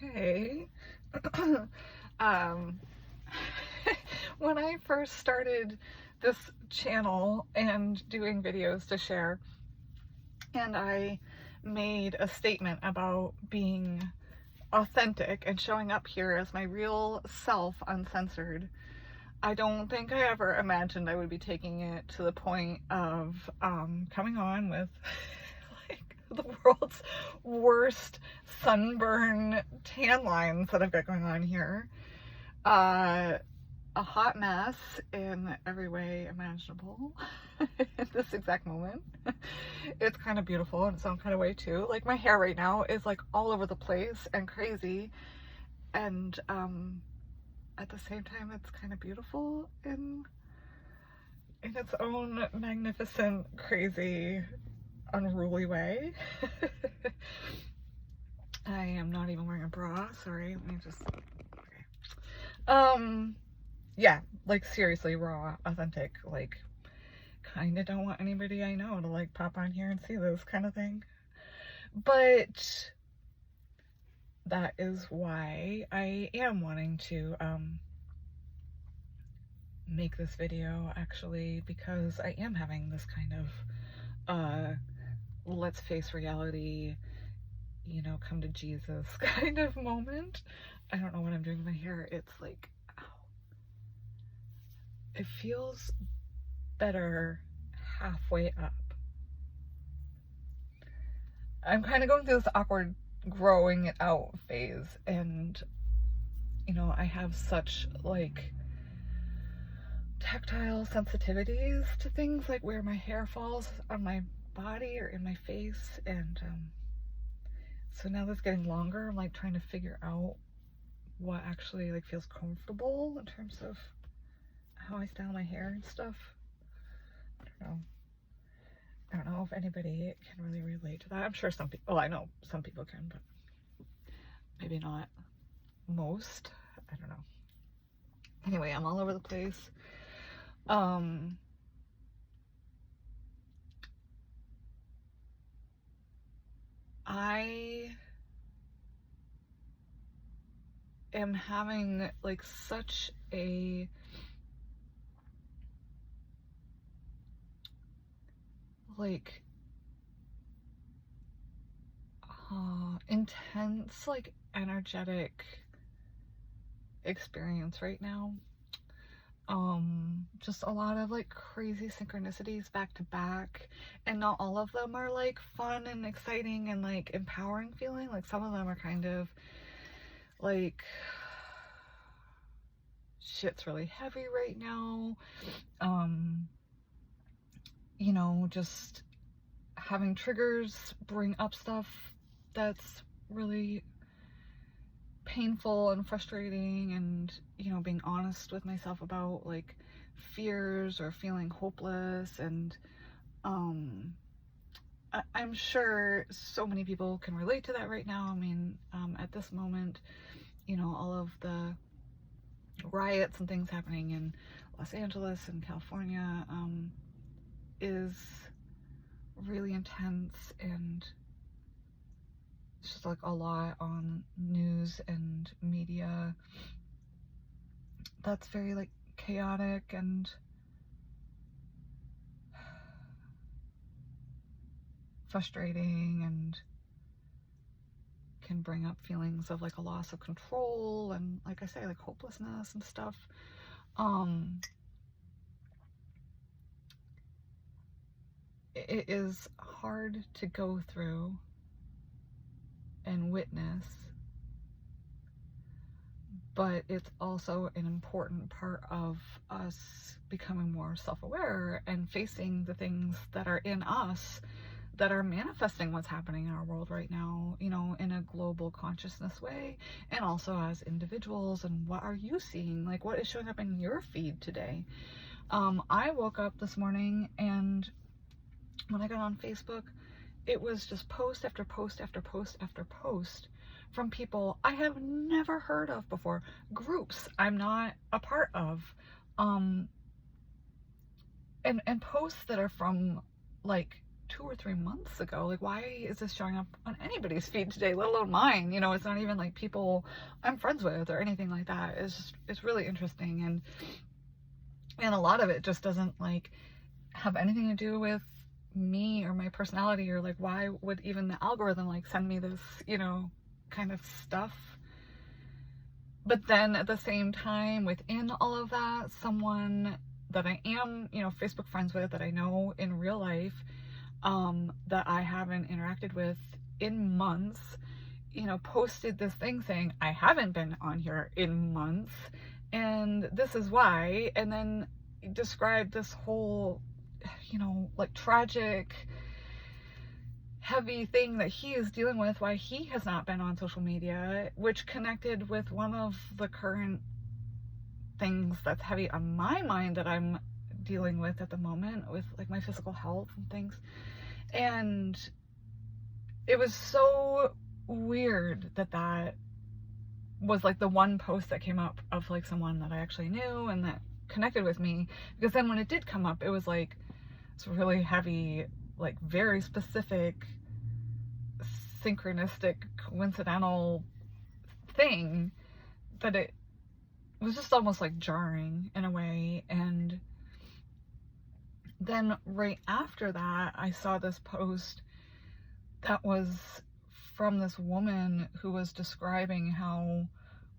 Okay. um, when I first started this channel and doing videos to share, and I made a statement about being authentic and showing up here as my real self, uncensored, I don't think I ever imagined I would be taking it to the point of coming on with like the world's worst sunburn tan lines that I've got going on here. A hot mess in every way imaginable in this exact moment. It's kind of beautiful in its own kind of way too. Like my hair right now is like all over the place and crazy, and at the same time it's kind of beautiful in its own magnificent, crazy, unruly way. I am not even wearing a bra. Sorry, let me just. Okay. Yeah, like seriously, raw, authentic. Like, kind of don't want anybody I know to like pop on here and see this kind of thing. But that is why I am wanting to make this video, actually, because I am having this kind of let's face reality, you know, come to Jesus kind of moment. I don't know what I'm doing with my hair. It's like, ow. It feels better halfway up. I'm kind of going through this awkward growing it out phase, and you know, I have such like tactile sensitivities to things like where my hair falls on my body or in my face, and so now that's getting longer. I'm like trying to figure out what actually like feels comfortable in terms of how I style my hair and stuff. I don't know if anybody can really relate to that. I'm sure some people, well, I know some people can, but maybe not most. I don't know. Anyway, I'm all over the place. I am having like such a like intense like energetic experience right now. Just a lot of like crazy synchronicities back to back, and not all of them are like fun and exciting and like empowering feeling. Like some of them are kind of like shit's really heavy right now. You know, just having triggers bring up stuff that's really painful and frustrating, and you know, being honest with myself about like fears or feeling hopeless. And I'm sure so many people can relate to that right now. I mean, at this moment, you know, all of the riots and things happening in Los Angeles and California is really intense, and it's just like a lot on news and media that's very like chaotic and frustrating, and can bring up feelings of like a loss of control and, like I say, like hopelessness and stuff. It is hard to go through and witness, but it's also an important part of us becoming more self-aware and facing the things that are in us that are manifesting what's happening in our world right now, you know, in a global consciousness way, and also as individuals. And what are you seeing? Like, what is showing up in your feed today? I woke up this morning, and when I got on Facebook, it was just post after post after post after post from people I have never heard of before, groups I'm not a part of, and posts that are from like 2 or 3 months ago. Like, why is this showing up on anybody's feed today, let alone mine? It's not even like people I'm friends with or anything like that. It's really interesting, and a lot of it just doesn't like have anything to do with me or my personality, or like why would even the algorithm like send me this, kind of stuff. But then at the same time, within all of that, someone that I am, Facebook friends with, that I know in real life, that I haven't interacted with in months, posted this thing saying, I haven't been on here in months, and this is why, and then described this whole, like tragic, heavy thing that he is dealing with, why he has not been on social media, which connected with one of the current things that's heavy on my mind that I'm dealing with at the moment, with like my physical health and things. And it was so weird that was like the one post that came up of like someone that I actually knew and that connected with me, because then when it did come up, it was like it's really heavy, like very specific, synchronistic, coincidental thing that it was just almost like jarring in a way. And then right after that, I saw this post that was from this woman who was describing how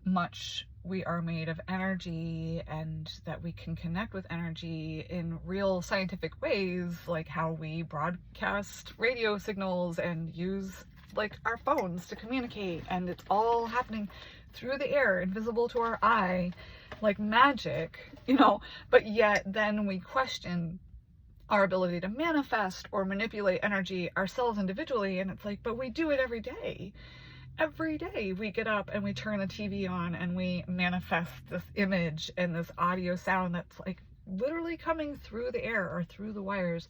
much we are made of energy and that we can connect with energy in real scientific ways, like how we broadcast radio signals and use like our phones to communicate, and it's all happening through the air, invisible to our eye, like magic, but yet then we question our ability to manifest or manipulate energy ourselves individually, and it's like, but we do it every day. Every day we get up and we turn the TV on and we manifest this image and this audio sound that's like literally coming through the air or through the wires,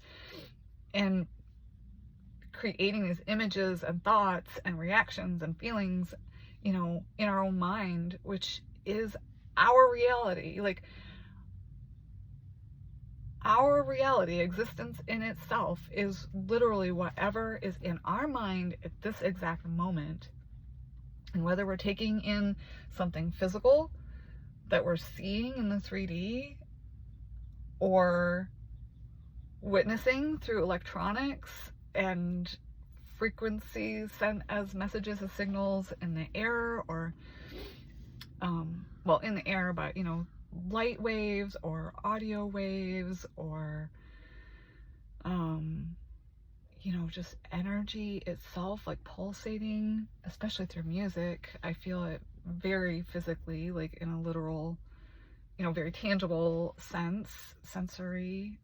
and creating these images and thoughts and reactions and feelings, in our own mind, which is our reality. Like, our reality, existence in itself, is literally whatever is in our mind at this exact moment. And whether we're taking in something physical that we're seeing in the 3D, or witnessing through electronics and frequencies sent as messages, as signals in the air, or in the air, but light waves or audio waves, or just energy itself, like pulsating, especially through music. I feel it very physically, like in a literal, very tangible sense, sensory.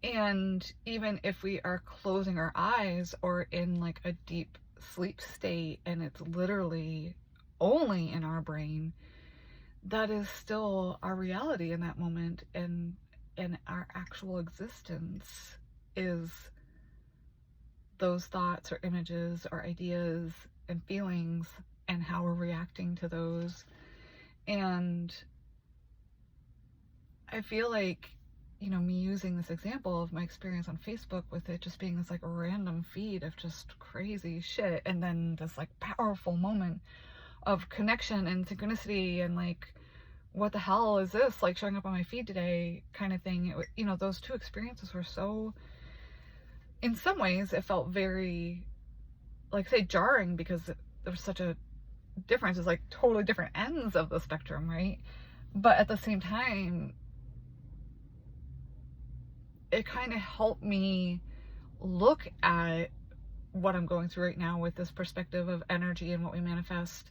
And even if we are closing our eyes or in like a deep sleep state and it's literally only in our brain, that is still our reality in that moment, and our actual existence is those thoughts or images or ideas and feelings and how we're reacting to those. And I feel like, me using this example of my experience on Facebook, with it just being this like random feed of just crazy shit, and then this like powerful moment of connection and synchronicity and like, what the hell is this like showing up on my feed today kind of thing. Those two experiences were so, in some ways it felt very, like, say, jarring, because there was such a difference. It's like totally different ends of the spectrum, right? But at the same time, it kind of helped me look at what I'm going through right now with this perspective of energy and what we manifest,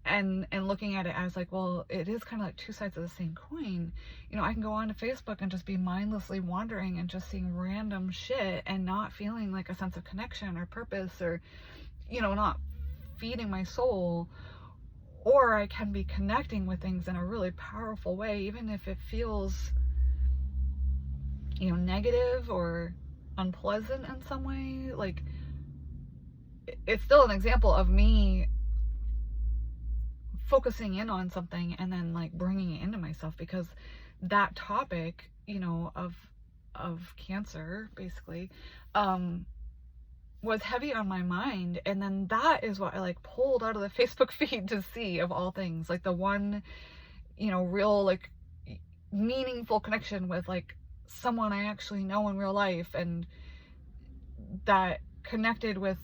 and looking at it as like, well, it is kind of like two sides of the same coin. I can go on to Facebook and just be mindlessly wandering and just seeing random shit and not feeling like a sense of connection or purpose, or not feeding my soul. Or I can be connecting with things in a really powerful way, even if it feels negative or unpleasant in some way. Like, it's still an example of me focusing in on something and then like bringing it into myself, because that topic, of of cancer, basically, was heavy on my mind. And then that is what I like pulled out of the Facebook feed to see, of all things, like the one, real like meaningful connection with like someone I actually know in real life, and that connected with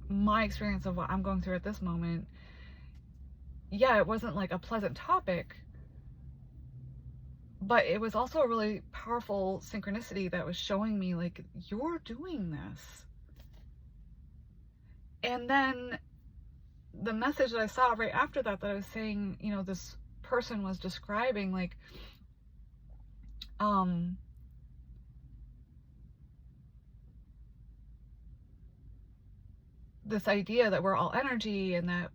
my experience of what I'm going through at this moment. Yeah, it wasn't like a pleasant topic, but it was also a really powerful synchronicity that was showing me like, you're doing this. And then the message that I saw right after that I was saying, this person was describing like, this idea that we're all energy, and that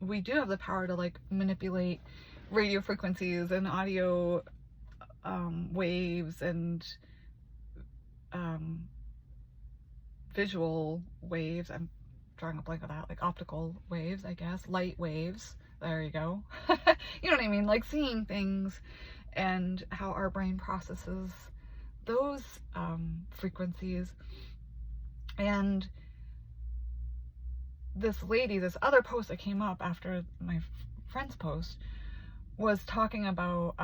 we do have the power to like manipulate radio frequencies and audio waves and visual waves. I'm drawing a blank on that, like optical waves, I guess, light waves. There you go. You know what I mean? Like seeing things and how our brain processes those frequencies. And this lady, this other post that came up after my friend's post, was talking about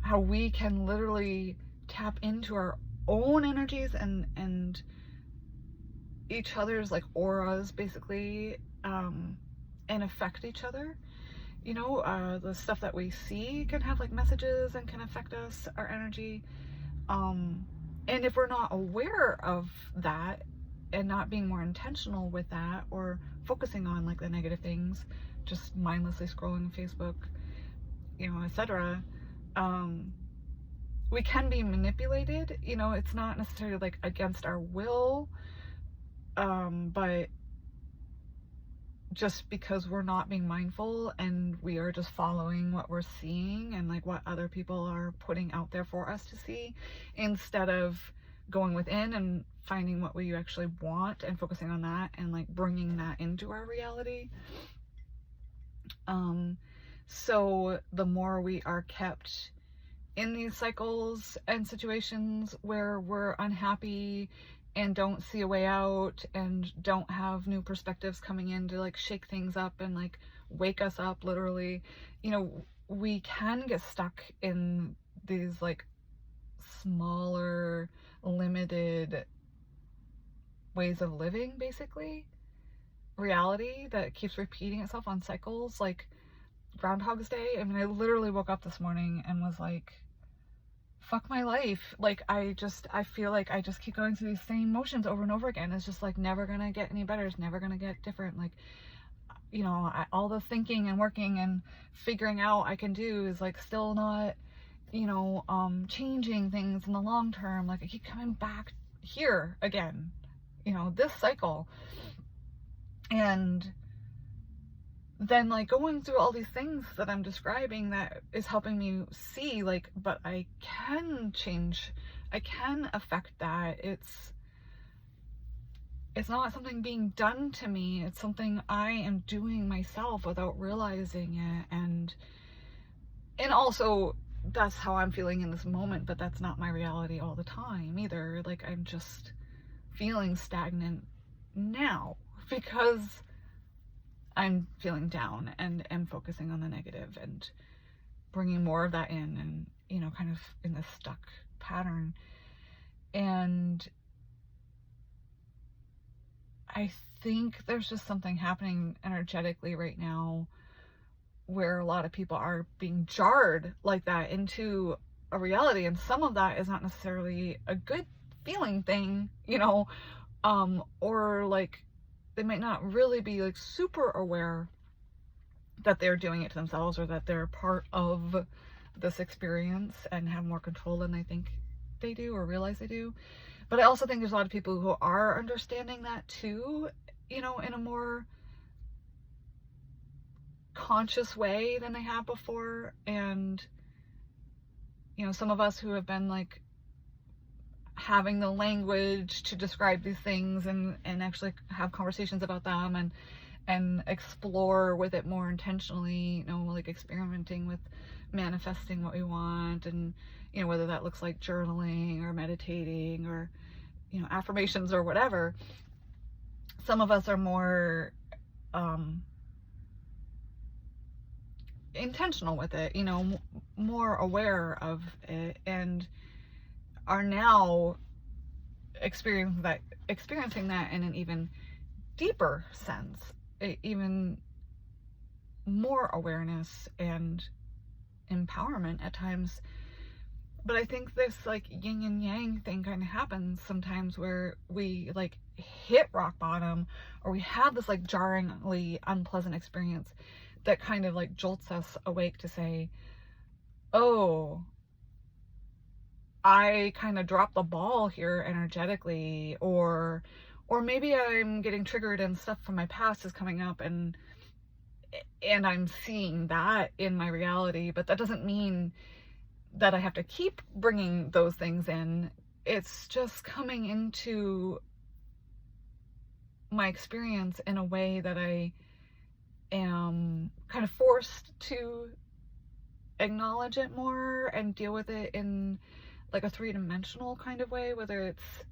how we can literally tap into our own energies and each other's like auras, basically, and affect each other. The stuff that we see can have like messages and can affect us, our energy. And if we're not aware of that and not being more intentional with that, or focusing on like the negative things, just mindlessly scrolling Facebook, etc., we can be manipulated. It's not necessarily like against our will, but just because we're not being mindful and we are just following what we're seeing and like what other people are putting out there for us to see, instead of going within and finding what we actually want and focusing on that and like bringing that into our reality. So the more we are kept in these cycles and situations where we're unhappy and don't see a way out and don't have new perspectives coming in to like shake things up and like wake us up, literally, we can get stuck in these like smaller, limited ways of living, basically, reality that keeps repeating itself on cycles, like Groundhog's Day. I mean, I literally woke up this morning and was like, fuck my life. Like, I feel like I just keep going through these same motions over and over again. It's just like never gonna get any better. It's never gonna get different. Like, all the thinking and working and figuring out I can do is like still not, changing things in the long term. Like, I keep coming back here again, this cycle. And then like going through all these things that I'm describing, that is helping me see like, but I can change, I can affect that. It's not something being done to me, it's something I am doing myself without realizing it. And also, that's how I'm feeling in this moment, but that's not my reality all the time either. Like, I'm just feeling stagnant now because I'm feeling down and am focusing on the negative and bringing more of that in, and kind of in this stuck pattern. And I think there's just something happening energetically right now where a lot of people are being jarred like that into a reality, and some of that is not necessarily a good feeling thing, or like they might not really be like super aware that they're doing it to themselves, or that they're part of this experience and have more control than they think they do or realize they do. But I also think there's a lot of people who are understanding that too, in a more conscious way than they have before. And some of us who have been like having the language to describe these things and actually have conversations about them and explore with it more intentionally, like experimenting with manifesting what we want, and whether that looks like journaling or meditating or affirmations or whatever. Some of us are more intentional with it, more aware of it, and are now experiencing that in an even deeper sense, even more awareness and empowerment at times. But I think this like yin and yang thing kind of happens sometimes, where we like hit rock bottom, or we have this like jarringly unpleasant experience that kind of like jolts us awake to say, oh, I kind of dropped the ball here energetically, or maybe I'm getting triggered and stuff from my past is coming up, and I'm seeing that in my reality. But that doesn't mean that I have to keep bringing those things in. It's just coming into my experience in a way that I am kind of forced to acknowledge it more and deal with it in like a three-dimensional kind of way, whether it's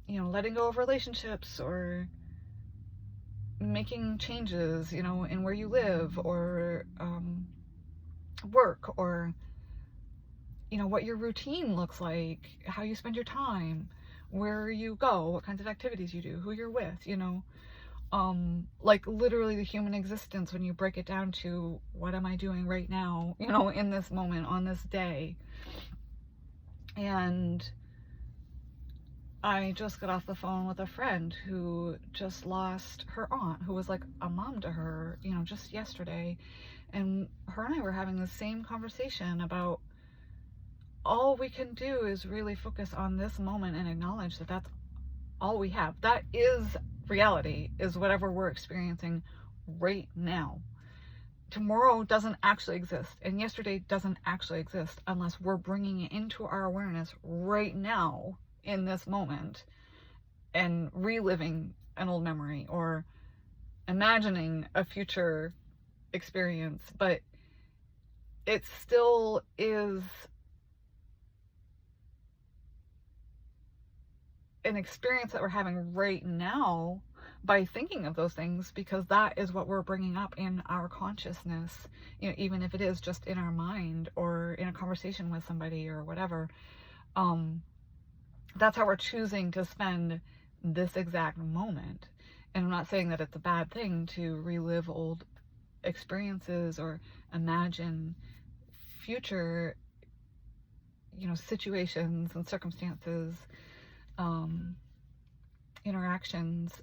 letting go of relationships, or making changes in where you live, or work, or what your routine looks like, how you spend your time, where you go, what kinds of activities you do, who you're with, like literally the human existence, when you break it down to what am I doing right now, in this moment, on this day. And I just got off the phone with a friend who just lost her aunt, who was like a mom to her, just yesterday. And her and I were having the same conversation about all we can do is really focus on this moment and acknowledge that that's all we have. That is reality, is whatever we're experiencing right now. Tomorrow doesn't actually exist, and yesterday doesn't actually exist unless we're bringing it into our awareness right now in this moment and reliving an old memory or imagining a future experience. But it still is an experience that we're having right now by thinking of those things, because that is what we're bringing up in our consciousness, even if it is just in our mind or in a conversation with somebody or whatever. That's how we're choosing to spend this exact moment. And I'm not saying that it's a bad thing to relive old experiences or imagine future situations and circumstances, interactions.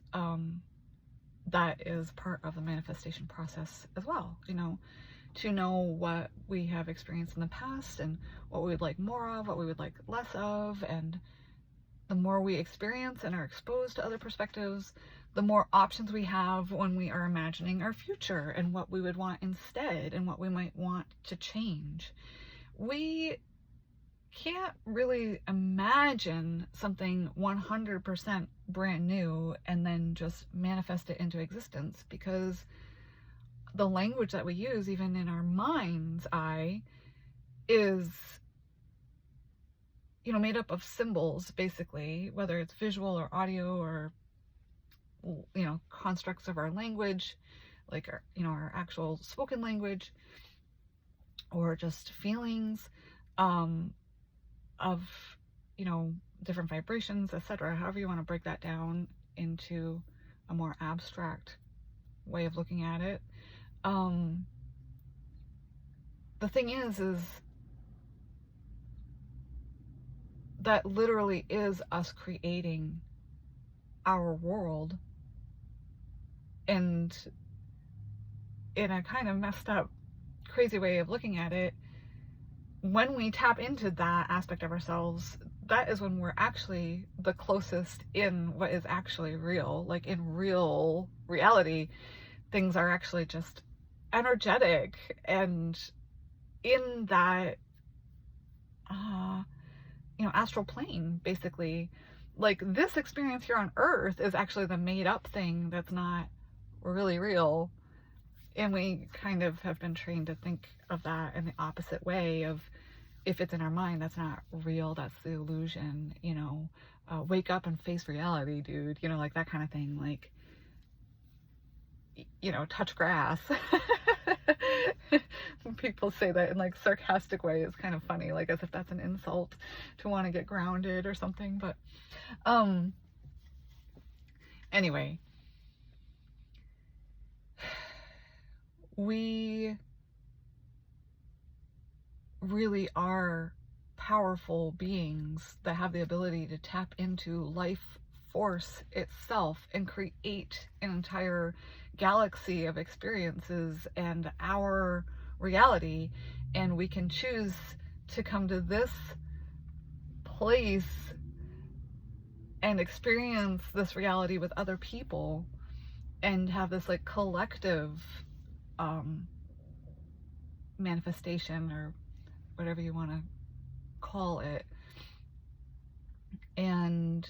That is part of the manifestation process as well, to know what we have experienced in the past and what we would like more of, what we would like less of. And the more we experience and are exposed to other perspectives, the more options we have when we are imagining our future and what we would want instead and what we might want to change. We can't really imagine something 100% brand new and then just manifest it into existence, because the language that we use, even in our mind's eye, is made up of symbols, basically, whether it's visual or audio or constructs of our language, like our actual spoken language, or just feelings of different vibrations, etc. However you want to break that down into a more abstract way of looking at it. The thing is that literally is us creating our world, and in a kind of messed up, crazy way of looking at it, when we tap into that aspect of ourselves, that is when we're actually the closest in what is actually real. Like in real reality, things are actually just energetic, and in that astral plane, basically. Like this experience here on earth is actually the made up thing that's not really real. And we kind of have been trained to think of that in the opposite way of, if it's in our mind, that's not real, that's the illusion, wake up and face reality, dude, like that kind of thing, like, touch grass. People say that in like sarcastic way. It's kind of funny, like as if that's an insult to want to get grounded or something. But anyway, we really are powerful beings that have the ability to tap into life force itself and create an entire galaxy of experiences and our reality. And we can choose to come to this place and experience this reality with other people and have this like collective manifestation, or whatever you want to call it. And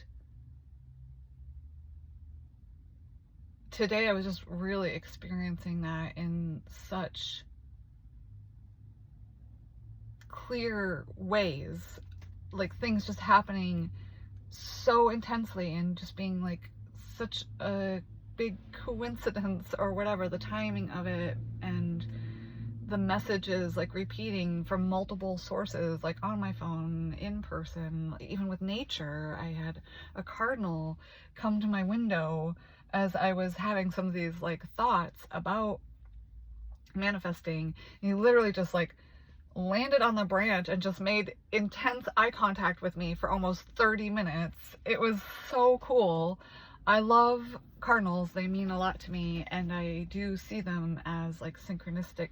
today I was just really experiencing that in such clear ways, like things just happening so intensely and just being like such a big coincidence or whatever, the timing of it, and the messages like repeating from multiple sources, like on my phone, in person, even with nature. I had a cardinal come to my window as I was having some of these like thoughts about manifesting. And he literally just like landed on the branch and just made intense eye contact with me for almost 30 minutes. It was so cool. I love cardinals. They mean a lot to me, and I do see them as like synchronistic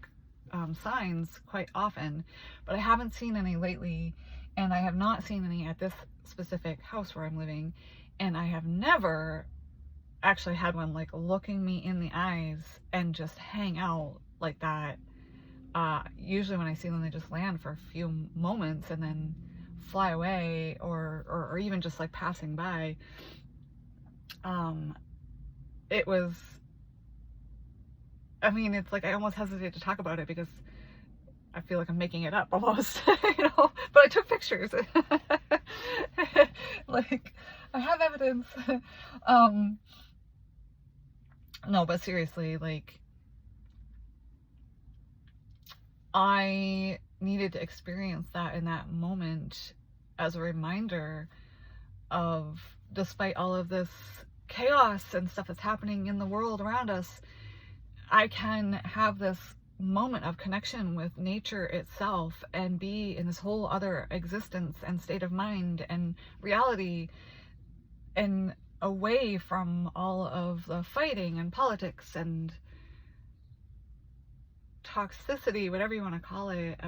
signs quite often, but I haven't seen any lately, and I have not seen any at this specific house where I'm living, and I have never actually had one like looking me in the eyes and just hang out like that. Usually when I see them, they just land for a few moments and then fly away, or even just like passing by. It was, I mean, it's like I almost hesitate to talk about it because I feel like I'm making it up almost, but I took pictures. Like, I have evidence. No, but seriously, like, I needed to experience that in that moment as a reminder of, despite all of this chaos and stuff that's happening in the world around us, I can have this moment of connection with nature itself and be in this whole other existence and state of mind and reality, and away from all of the fighting and politics and toxicity, whatever you want to call it,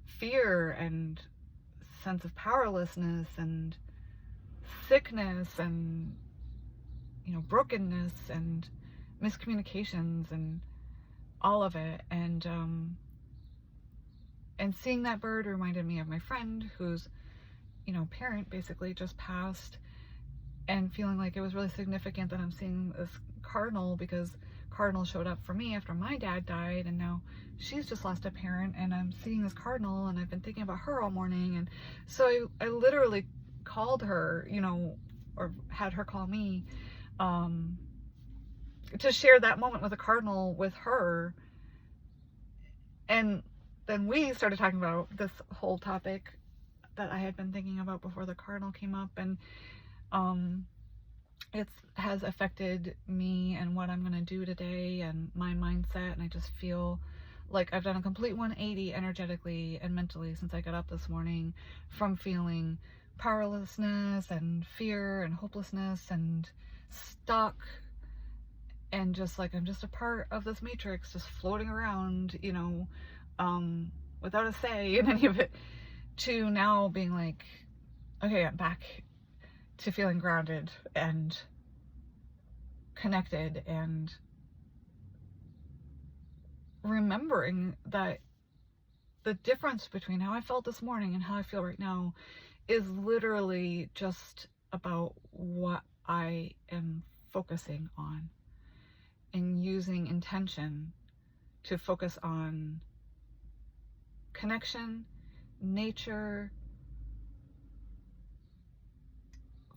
fear and sense of powerlessness and sickness and brokenness and miscommunications and all of it. And seeing that bird reminded me of my friend whose parent basically just passed, and feeling like it was really significant that I'm seeing this cardinal, because cardinal showed up for me after my dad died, and now she's just lost a parent, and I'm seeing this cardinal, and I've been thinking about her all morning. And so I literally called her, or had her call me, to share that moment with a cardinal with her. And then we started talking about this whole topic that I had been thinking about before the cardinal came up, and it has affected me and what I'm going to do today and my mindset. And I just feel like I've done a complete 180 energetically and mentally since I got up this morning, from feeling powerlessness and fear and hopelessness and stuck, and just like I'm just a part of this matrix just floating around, without a say in any of it, to now being like, okay, I'm back to feeling grounded and connected, and remembering that the difference between how I felt this morning and how I feel right now is literally just about what I am focusing on. and using intention to focus on connection, nature,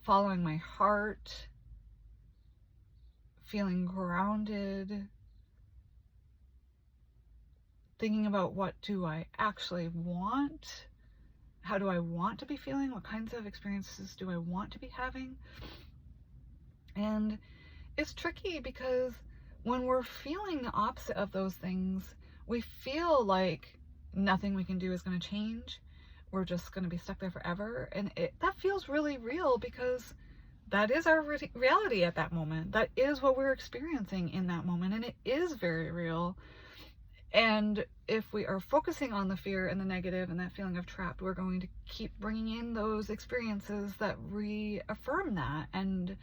following my heart, feeling grounded, thinking about what do I actually want, how do I want to be feeling, what kinds of experiences do I want to be having. And it's tricky because when we're feeling the opposite of those things, we feel like nothing we can do is going to change. We're just going to be stuck there forever. And that feels really real because that is our reality at that moment. That is what we're experiencing in that moment. And it is very real. And if we are focusing on the fear and the negative and that feeling of trapped, we're going to keep bringing in those experiences that reaffirm that and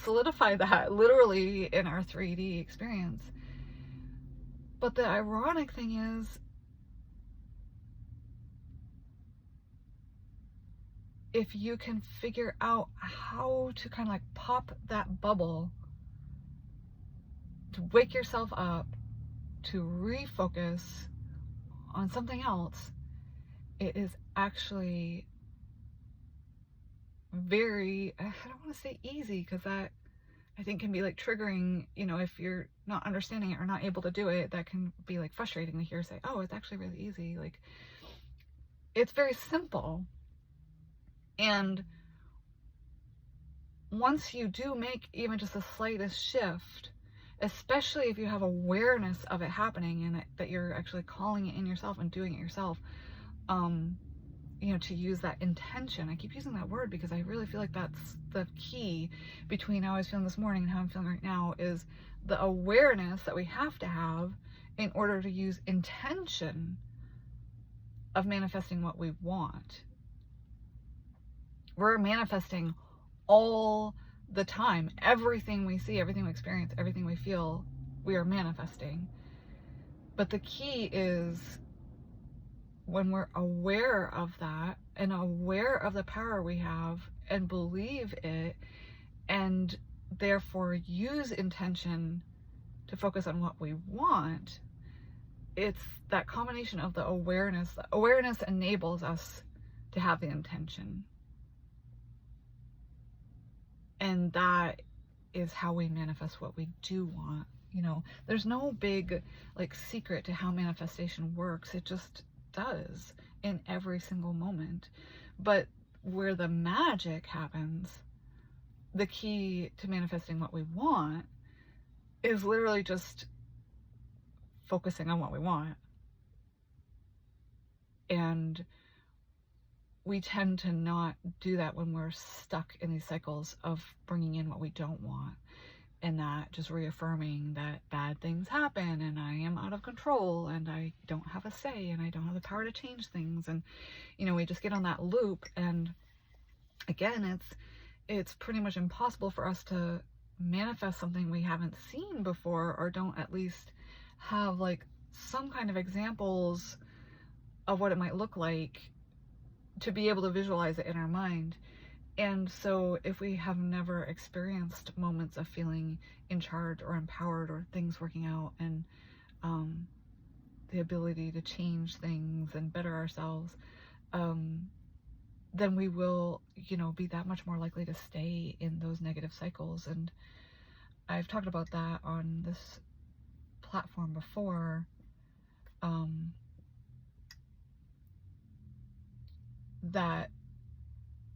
solidify that literally in our 3D experience. But the ironic thing is, if you can figure out how to kind of like pop that bubble, to wake yourself up, to refocus on something else, it is actually very, I don't want to say easy, because that I think can be like triggering, if you're not understanding it or not able to do it, that can be like frustrating to hear say, oh, it's actually really easy. Like, it's very simple. And once you do make even just the slightest shift, especially if you have awareness of it happening and that you're actually calling it in yourself and doing it yourself, to use that intention. I keep using that word because I really feel like that's the key between how I was feeling this morning and how I'm feeling right now, is the awareness that we have to have in order to use intention of manifesting what we want. We're manifesting all the time. Everything we see, everything we experience, everything we feel, we are manifesting. But the key is when we're aware of that and aware of the power we have and believe it, and therefore use intention to focus on what we want, it's that combination of the awareness. The awareness enables us to have the intention. And that is how we manifest what we do want. There's no big secret to how manifestation works. It just does in every single moment. But where the magic happens, the key to manifesting what we want, is literally just focusing on what we want. And we tend to not do that when we're stuck in these cycles of bringing in what we don't want, and that just reaffirming that bad things happen and I am out of control and I don't have a say and I don't have the power to change things. And we just get on that loop, and again, it's pretty much impossible for us to manifest something we haven't seen before, or don't at least have some kind of examples of what it might look like to be able to visualize it in our mind. And so if we have never experienced moments of feeling in charge or empowered or things working out, and the ability to change things and better ourselves, then we will, be that much more likely to stay in those negative cycles. And I've talked about that on this platform before, that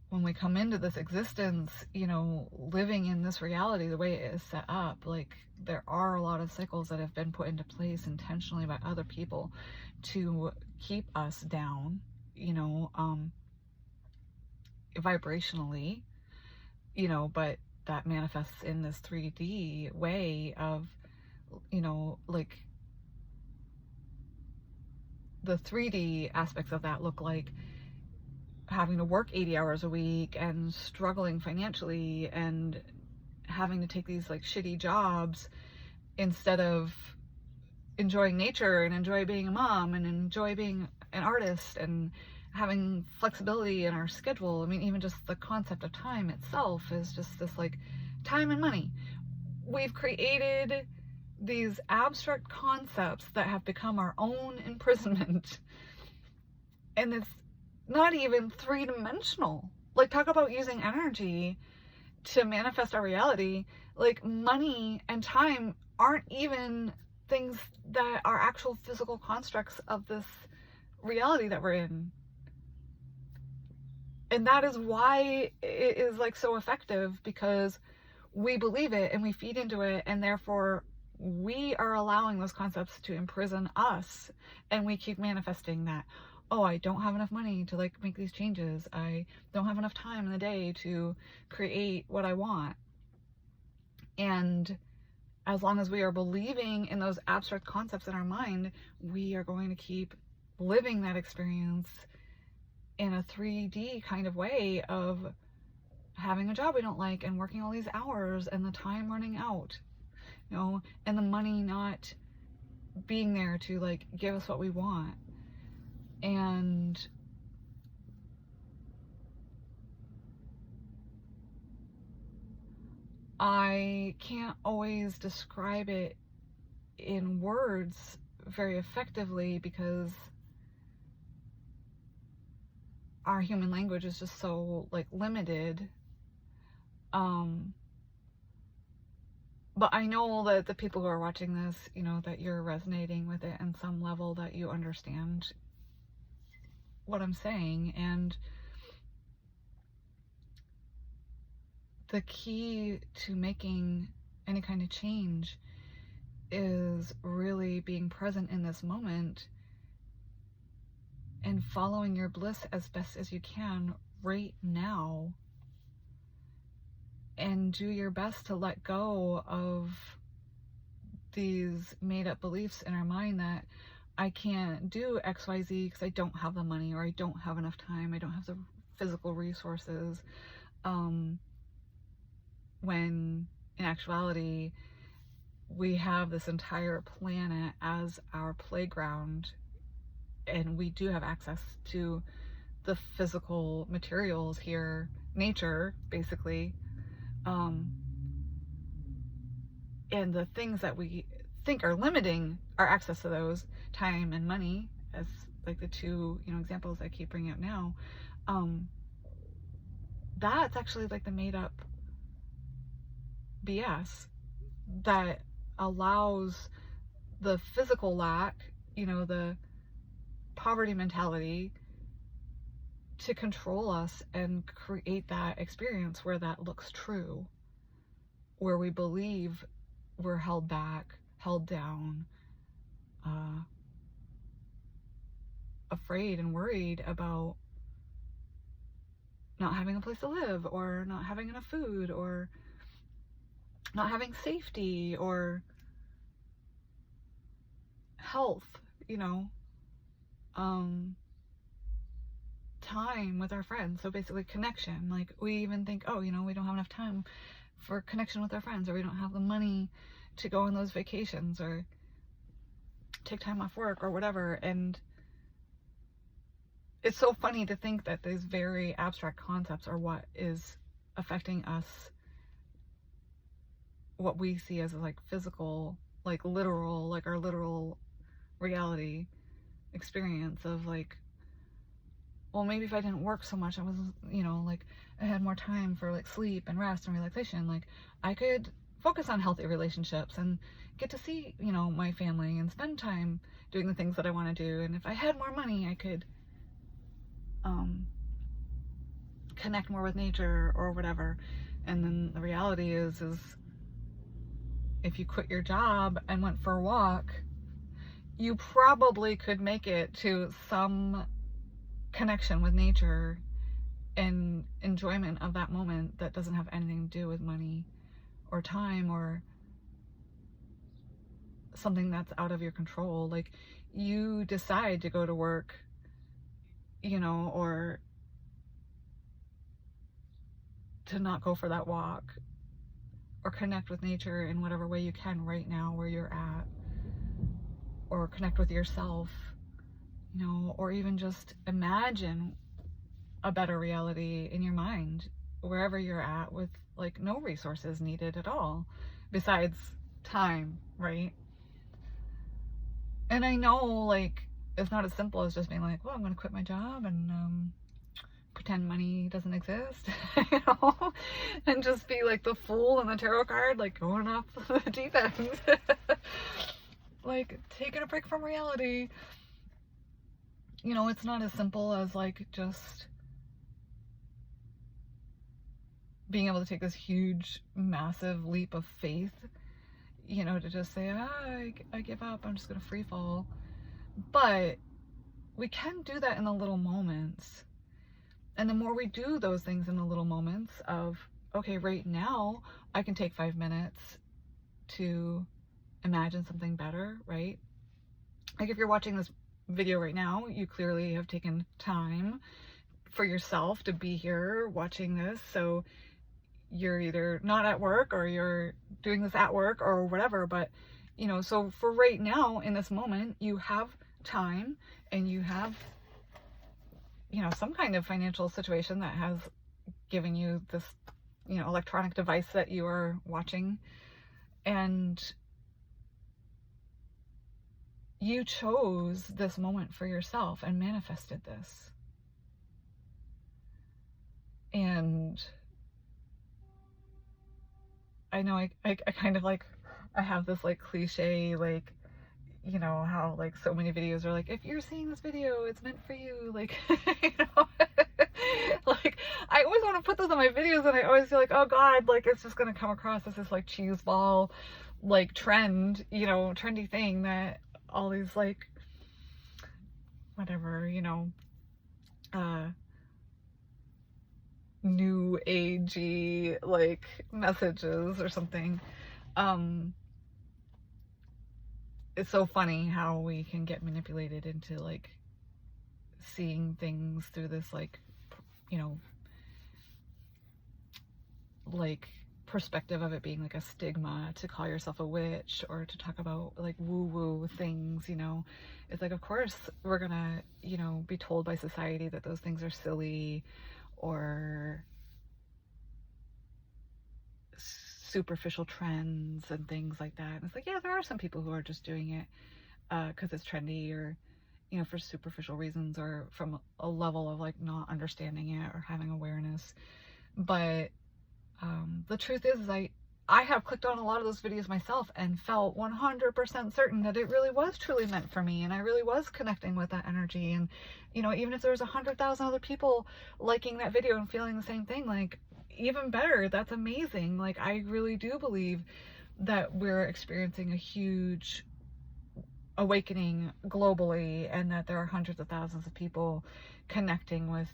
when we come into this existence, living in this reality, the way it is set up, there are a lot of cycles that have been put into place intentionally by other people to keep us down, vibrationally, but that manifests in this 3D way of, the 3D aspects of that look like having to work 80 hours a week and struggling financially and having to take these shitty jobs instead of enjoying nature and enjoy being a mom and enjoy being an artist and having flexibility in our schedule. I mean, even just the concept of time itself is just this time and money. We've created these abstract concepts that have become our own imprisonment. And it's not even three-dimensional. Like, talk about using energy to manifest our reality. Like, money and time aren't even things that are actual physical constructs of this reality that we're in. And that is why it is like so effective, because we believe it and we feed into it, and therefore we are allowing those concepts to imprison us, and we keep manifesting that. Oh, I don't have enough money to like make these changes. I don't have enough time in the day to create what I want. And as long as we are believing in those abstract concepts in our mind, we are going to keep living that experience in a 3D kind of way of having a job we don't like and working all these hours and the time running out, you know, and the money not being there to like give us what we want. And I can't always describe it in words very effectively, because our human language is just so like limited. But I know that the people who are watching this, you know, that you're resonating with it in some level, that you understand what I'm saying. And the key to making any kind of change is really being present in this moment and following your bliss as best as you can right now, and do your best to let go of these made up beliefs in our mind that I can't do XYZ because I don't have the money, or I don't have enough time, I don't have the physical resources, when in actuality we have this entire planet as our playground, and we do have access to the physical materials here, nature basically, and the things that we think are limiting our access to those, time and money, as like the two, you know, examples I keep bringing up now, that's actually like the made up BS that allows the physical lack, you know, the poverty mentality to control us and create that experience where that looks true, where we believe we're held back, held down, afraid and worried about not having a place to live, or not having enough food, or not having safety, or health, you know, time with our friends. So basically connection. Like, we even think, oh, you know, we don't have enough time for connection with our friends, or we don't have the money to go on those vacations, or take time off work, or whatever. And it's so funny to think that these very abstract concepts are what is affecting us, what we see as like physical, like literal, like our literal reality experience of like, well, maybe if I didn't work so much, I was, you know, like I had more time for like sleep and rest and relaxation, like I could focus on healthy relationships and get to see, you know, my family and spend time doing the things that I want to do. And if I had more money, I could connect more with nature or whatever. And then the reality is if you quit your job and went for a walk, you probably could make it to some connection with nature and enjoyment of that moment that doesn't have anything to do with money or time or something that's out of your control. Like, you decide to go to work, you know, or to not go for that walk, or connect with nature in whatever way you can right now where you're at, or connect with yourself, you know, or even just imagine a better reality in your mind wherever you're at, with like no resources needed at all besides time, right? And I know, like, it's not as simple as just being like, well, I'm going to quit my job and pretend money doesn't exist, you know, and just be like the fool in the tarot card, like going off the deep end, like taking a break from reality. You know, it's not as simple as like just being able to take this huge, massive leap of faith, you know, to just say, I give up, I'm just going to free fall. But we can do that in the little moments. And the more we do those things in the little moments of, okay, right now, I can take 5 minutes to imagine something better, right? Like if you're watching this video right now, you clearly have taken time for yourself to be here watching this. So you're either not at work or you're doing this at work or whatever. But, you know, so for right now in this moment, you have time and you have, you know, some kind of financial situation that has given you this, you know, electronic device that you are watching, and you chose this moment for yourself and manifested this. And I know I kind of like, I have this like cliche, like, you know, how like so many videos are like, if you're seeing this video, it's meant for you. Like, you know, like I always want to put those on my videos and I always feel like, oh God, like it's just going to come across as this like cheese ball, like trend, you know, trendy thing that all these like, whatever, you know, new agey like messages or something. It's so funny how we can get manipulated into like seeing things through this like, you know, like perspective of it being like a stigma to call yourself a witch or to talk about like woo-woo things, you know. It's like, of course we're gonna, you know, be told by society that those things are silly or superficial trends and things like that. And it's like, yeah, there are some people who are just doing it because it's trendy or, you know, for superficial reasons or from a level of like not understanding it or having awareness. But the truth is I have clicked on a lot of those videos myself and felt 100% certain that it really was truly meant for me and I really was connecting with that energy. And, you know, even if there was 100,000 other people liking that video and feeling the same thing, like, even better, that's amazing. Like, I really do believe that we're experiencing a huge awakening globally and that there are hundreds of thousands of people connecting with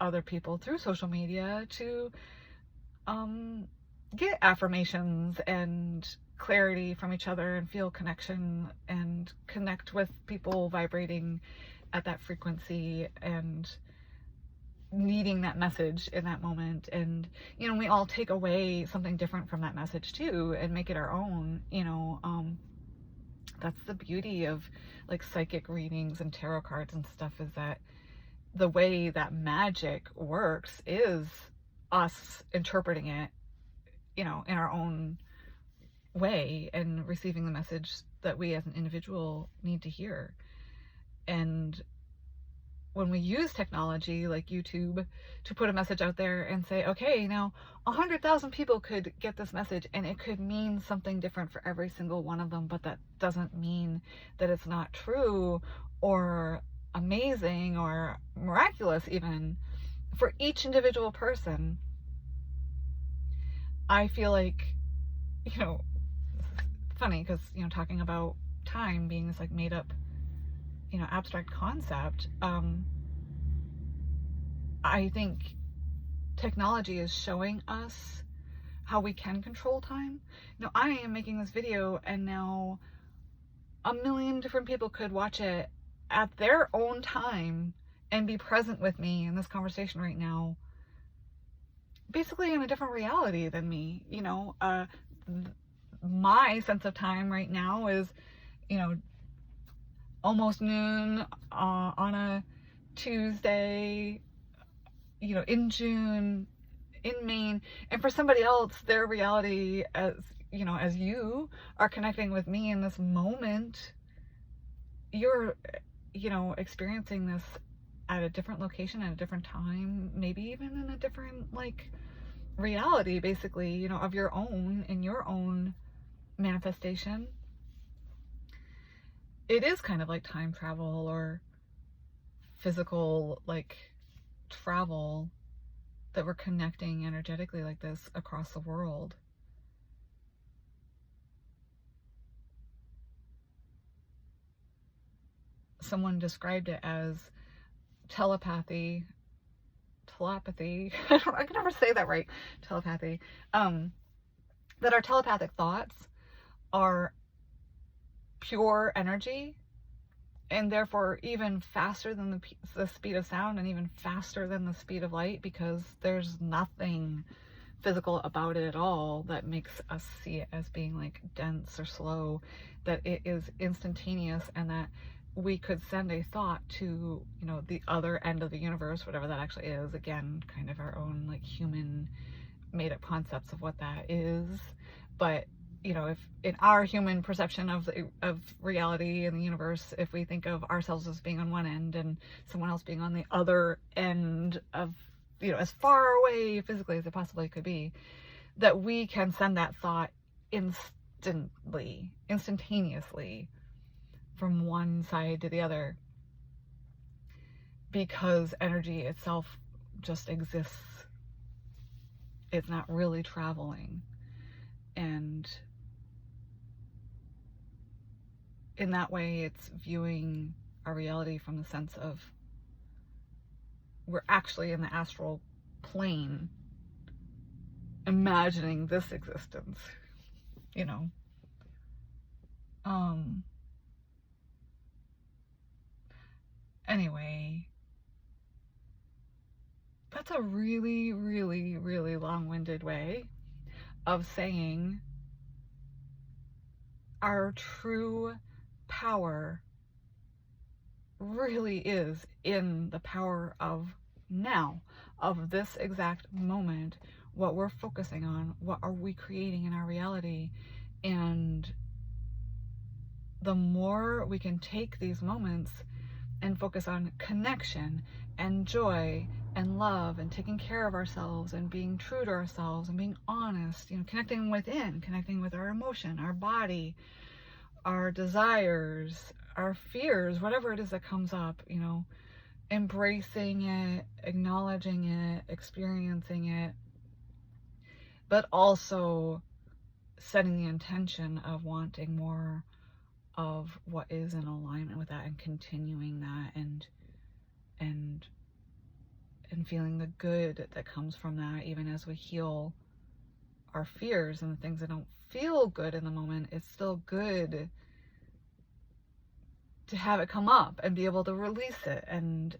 other people through social media to get affirmations and clarity from each other and feel connection and connect with people vibrating at that frequency and needing that message in that moment. And, you know, we all take away something different from that message too and make it our own, you know. That's the beauty of like psychic readings and tarot cards and stuff, is that the way that magic works is us interpreting it, you know, in our own way and receiving the message that we as an individual need to hear. And when we use technology like YouTube to put a message out there and say, okay, now 100,000 people could get this message and it could mean something different for every single one of them, but that doesn't mean that it's not true or amazing or miraculous even for each individual person. I feel like, you know, funny because, you know, talking about time being this like made up, you know, abstract concept, I think technology is showing us how we can control time. You know, I am making this video and now a million different people could watch it at their own time and be present with me in this conversation right now, basically in a different reality than me. You know, my sense of time right now is, you know, almost noon on a Tuesday, you know, in June in Maine. And for somebody else, their reality as, as you are connecting with me in this moment, you're, experiencing this at a different location, at a different time, maybe even in a different, like, reality, basically, of your own, in your own manifestation. It is kind of like time travel or physical, like, travel, that we're connecting energetically like this across the world. Someone described it as telepathy. I can never say that right. Telepathy. That our telepathic thoughts are pure energy, and therefore even faster than the speed of sound, and even faster than the speed of light, because there's nothing physical about it at all that makes us see it as being like dense or slow, that it is instantaneous, and that we could send a thought to, the other end of the universe, whatever that actually is. Again, kind of our own, like, human made up concepts of what that is. But if in our human perception of reality and the universe, if we think of ourselves as being on one end and someone else being on the other end of, as far away physically as it possibly could be, that we can send that thought instantaneously from one side to the other, because energy itself just exists. It's not really traveling. And in that way, it's viewing our reality from the sense of we're actually in the astral plane, imagining this existence, Anyway, that's a really, really, really long-winded way of saying our true power really is in the power of now, of this exact moment, what we're focusing on, what are we creating in our reality. And the more we can take these moments and focus on connection and joy and love and taking care of ourselves and being true to ourselves and being honest, connecting within, connecting with our emotion, our body, our desires, our fears, whatever it is that comes up, embracing it, acknowledging it, experiencing it, but also setting the intention of wanting more of what is in alignment with that, and continuing that, and feeling the good that comes from that, even as we heal our fears and the things that don't feel good in the moment. It's still good to have it come up and be able to release it and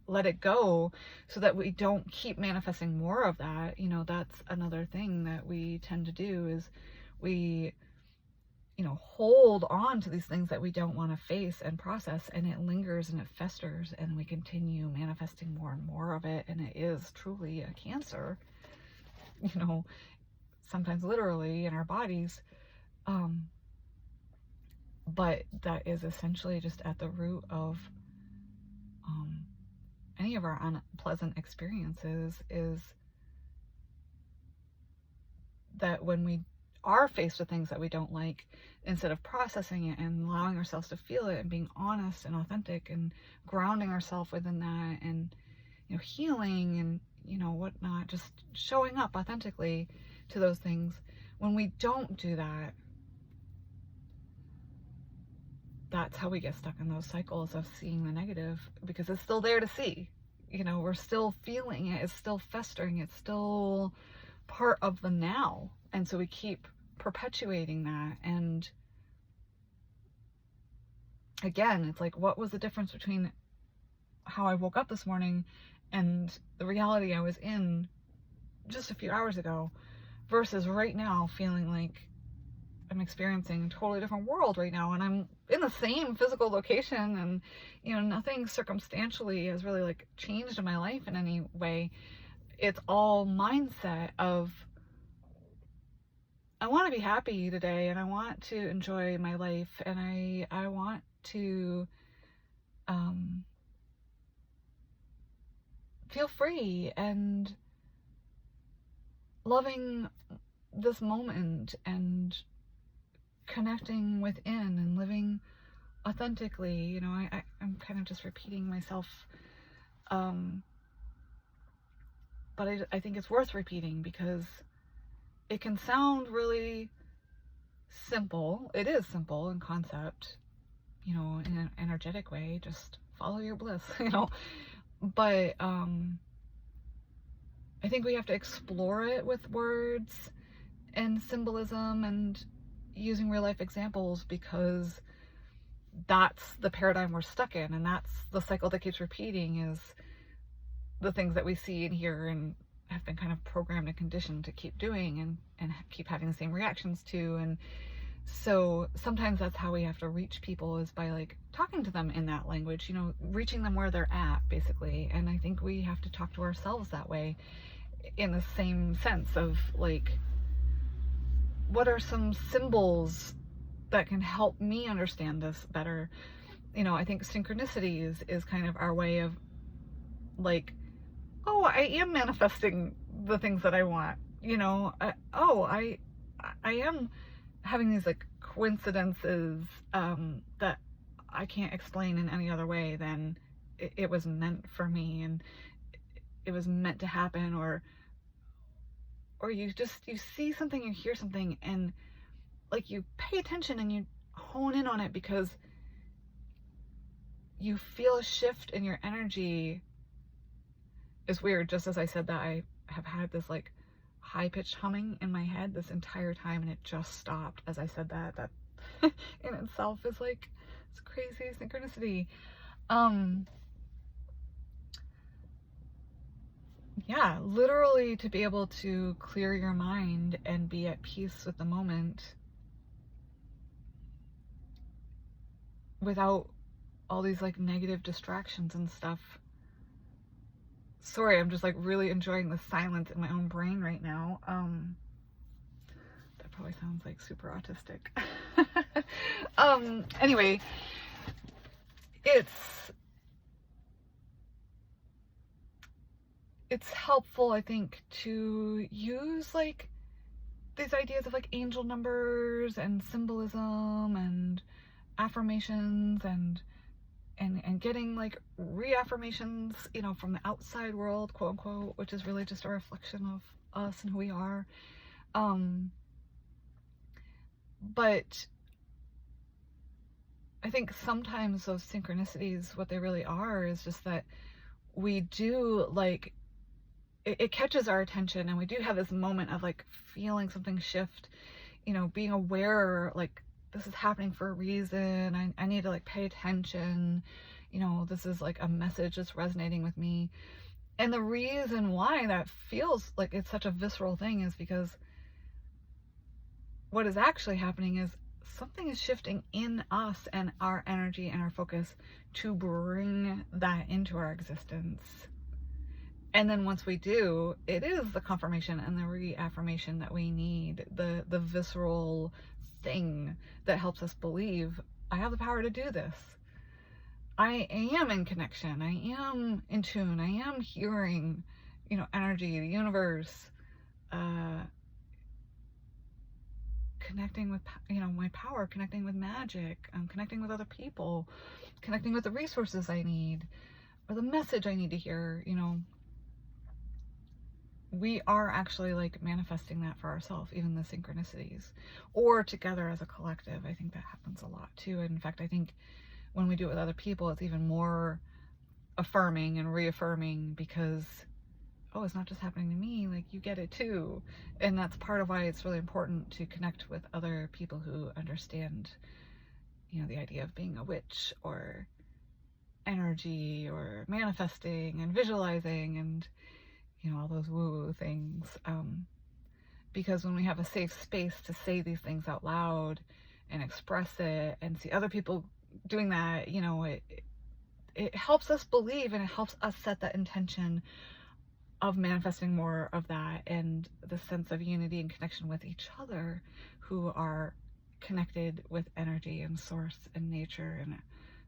let it go, so that we don't keep manifesting more of that. That's another thing that we tend to do, is we hold on to these things that we don't want to face and process, and it lingers and it festers, and we continue manifesting more and more of it, and it is truly a cancer, sometimes literally in our bodies. But that is essentially just at the root of any of our unpleasant experiences, is that when we are faced with things that we don't like, instead of processing it and allowing ourselves to feel it and being honest and authentic and grounding ourselves within that, and healing and whatnot, just showing up authentically to those things, when we don't do that, that's how we get stuck in those cycles of seeing the negative, because it's still there to see. We're still feeling it, it's still festering, it's still part of the now. And so we keep perpetuating that. And again, it's like, what was the difference between how I woke up this morning and the reality I was in just a few hours ago, versus right now feeling like I'm experiencing a totally different world right now, and I'm in the same physical location, and nothing circumstantially has really like changed in my life in any way. It's all mindset of I want to be happy today, and I want to enjoy my life, and I want to feel free and loving this moment and connecting within and living authentically. You know, I'm kind of just repeating myself, but I think it's worth repeating because it can sound really simple. It is simple in concept, you know, in an energetic way, just follow your bliss, you know, but I think we have to explore it with words and symbolism and using real life examples, because that's the paradigm we're stuck in, and that's the cycle that keeps repeating, is the things that we see and hear and have been kind of programmed and conditioned to keep doing and keep having the same reactions to. And so sometimes that's how we have to reach people, is by like talking to them in that language, you know, reaching them where they're at, basically. And I think we have to talk to ourselves that way, in the same sense of like, what are some symbols that can help me understand this better? You know, I think synchronicities is kind of our way of like, oh, I am manifesting the things that I want, you know, I am having these like coincidences that I can't explain in any other way than it was meant for me, and it was meant to happen. Or you see something, you hear something, and like you pay attention and you hone in on it because you feel a shift in your energy. It's weird, just as I said that, I have had this like high-pitched humming in my head this entire time, and it just stopped as I said that. That in itself is like, it's crazy synchronicity. Yeah, literally, to be able to clear your mind and be at peace with the moment without all these like negative distractions and stuff. Sorry, I'm just like really enjoying the silence in my own brain right now. That probably sounds like super autistic. Anyway, it's helpful, I think, to use like these ideas of like angel numbers and symbolism and affirmations and getting like reaffirmations, you know, from the outside world, quote unquote, which is really just a reflection of us and who we are. But I think sometimes those synchronicities, what they really are is just that we do like, it catches our attention, and we do have this moment of like feeling something shift, you know, being aware, like, this is happening for a reason. I need to like pay attention. You know, this is like a message that's resonating with me. And the reason why that feels like it's such a visceral thing is because what is actually happening is something is shifting in us and our energy and our focus to bring that into our existence. And then once we do, it is the confirmation and the reaffirmation that we need, the visceral thing that helps us believe, I have the power to do this. I am in connection. I am in tune. I am hearing, you know, energy, the universe, connecting with, you know, my power, connecting with magic, connecting with other people, connecting with the resources I need, or the message I need to hear. You know, we are actually like manifesting that for ourselves, even the synchronicities, or together as a collective. I think that happens a lot too. And in fact, I think when we do it with other people, it's even more affirming and reaffirming, because, oh, it's not just happening to me, like, you get it too. And that's part of why it's really important to connect with other people who understand, you know, the idea of being a witch or energy or manifesting and visualizing and, you know, all those woo-woo things. Because when we have a safe space to say these things out loud and express it and see other people doing that, you know, it helps us believe, and it helps us set that intention of manifesting more of that, and the sense of unity and connection with each other who are connected with energy and source and nature and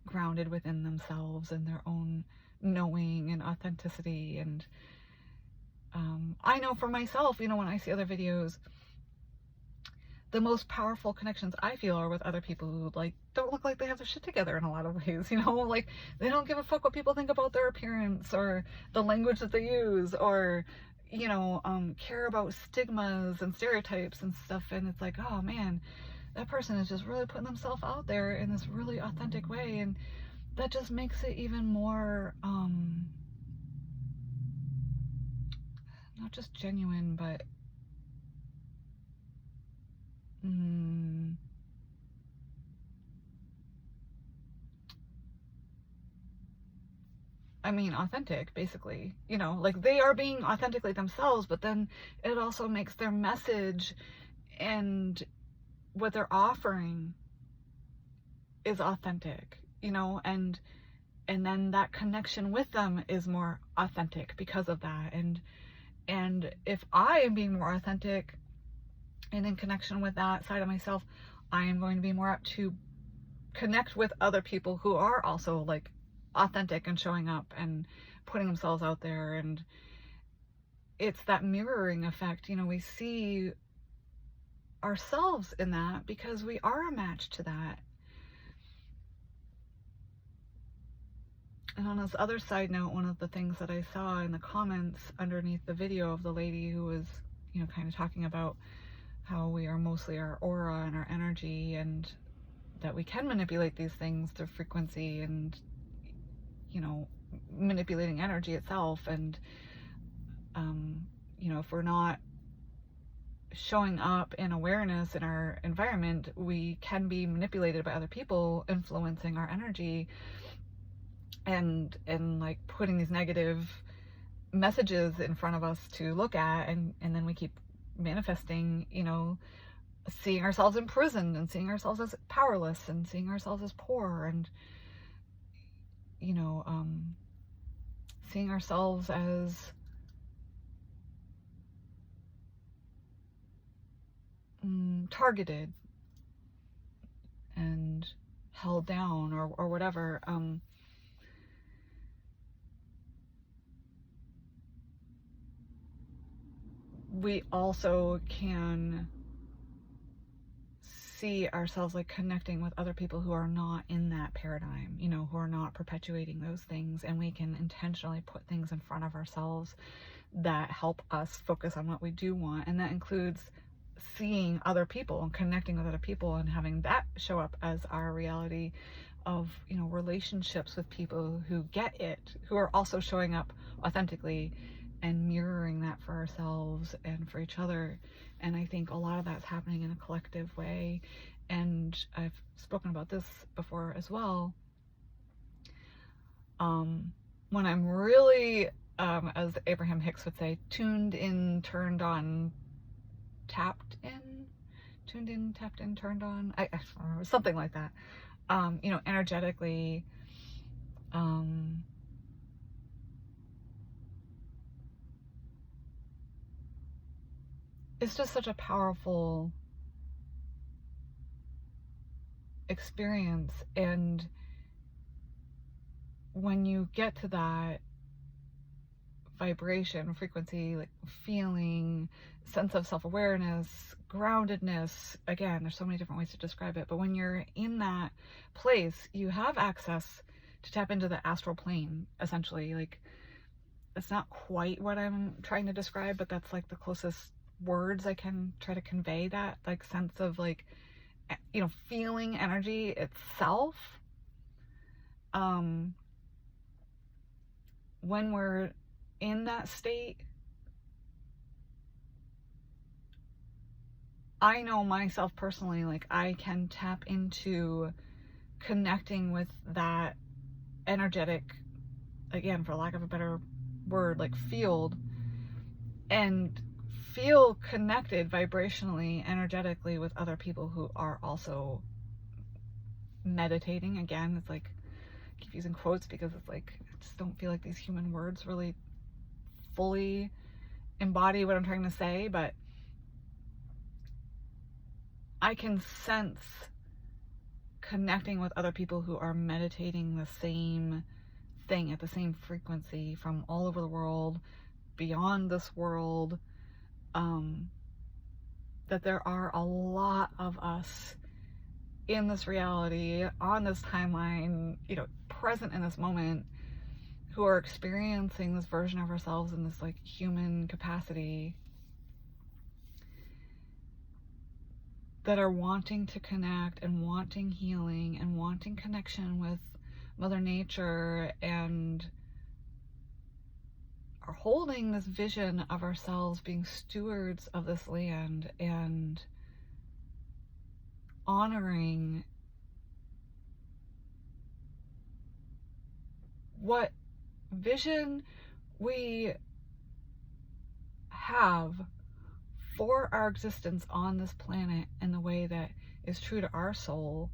grounded within themselves and their own knowing and authenticity. And I know for myself, you know, when I see other videos, the most powerful connections I feel are with other people who like don't look like they have their shit together in a lot of ways, you know, like they don't give a fuck what people think about their appearance or the language that they use, or you know, care about stigmas and stereotypes and stuff. And it's like, oh man, that person is just really putting themselves out there in this really authentic way, and that just makes it even more not just genuine, but I mean, authentic, basically. You know, like they are being authentically themselves, but then it also makes their message and what they're offering is authentic, you know, and then that connection with them is more authentic because of that. And if I am being more authentic and in connection with that side of myself, I am going to be more apt to connect with other people who are also like authentic and showing up and putting themselves out there. And it's that mirroring effect, you know, we see ourselves in that because we are a match to that. And on this other side note, one of the things that I saw in the comments underneath the video of the lady who was, you know, kind of talking about how we are mostly our aura and our energy, and that we can manipulate these things through frequency and, you know, manipulating energy itself. And, you know, if we're not showing up in awareness in our environment, we can be manipulated by other people influencing our energy and like putting these negative messages in front of us to look at, and then we keep manifesting, you know, seeing ourselves imprisoned and seeing ourselves as powerless and seeing ourselves as poor, and you know, seeing ourselves as targeted and held down or whatever. We also can see ourselves like connecting with other people who are not in that paradigm, you know, who are not perpetuating those things, and we can intentionally put things in front of ourselves that help us focus on what we do want. And that includes seeing other people and connecting with other people and having that show up as our reality of, you know, relationships with people who get it, who are also showing up authentically and mirroring that for ourselves and for each other. And I think a lot of that's happening in a collective way. And I've spoken about this before as well. When I'm really, as Abraham Hicks would say, tuned in, turned on, tapped in, tuned in, tapped in, turned on, I don't remember, something like that. You know, energetically, it's just such a powerful experience. And when you get to that vibration, frequency, like feeling, sense of self-awareness, groundedness, again, there's so many different ways to describe it, but when you're in that place, you have access to tap into the astral plane, essentially. Like, it's not quite what I'm trying to describe, but that's like the closest words I can try to convey that, like, sense of, like, you know, feeling energy itself. When we're in that state, I know myself personally, like, I can tap into connecting with that energetic, again, for lack of a better word, like, field, and feel connected vibrationally, energetically with other people who are also meditating. Again, it's like, I keep using quotes because it's like, I just don't feel like these human words really fully embody what I'm trying to say, but I can sense connecting with other people who are meditating the same thing at the same frequency from all over the world, beyond this world, that there are a lot of us in this reality, on this timeline, present in this moment, who are experiencing this version of ourselves in this like human capacity, that are wanting to connect and wanting healing and wanting connection with Mother Nature, and are holding this vision of ourselves being stewards of this land and honoring what vision we have for our existence on this planet in the way that is true to our soul.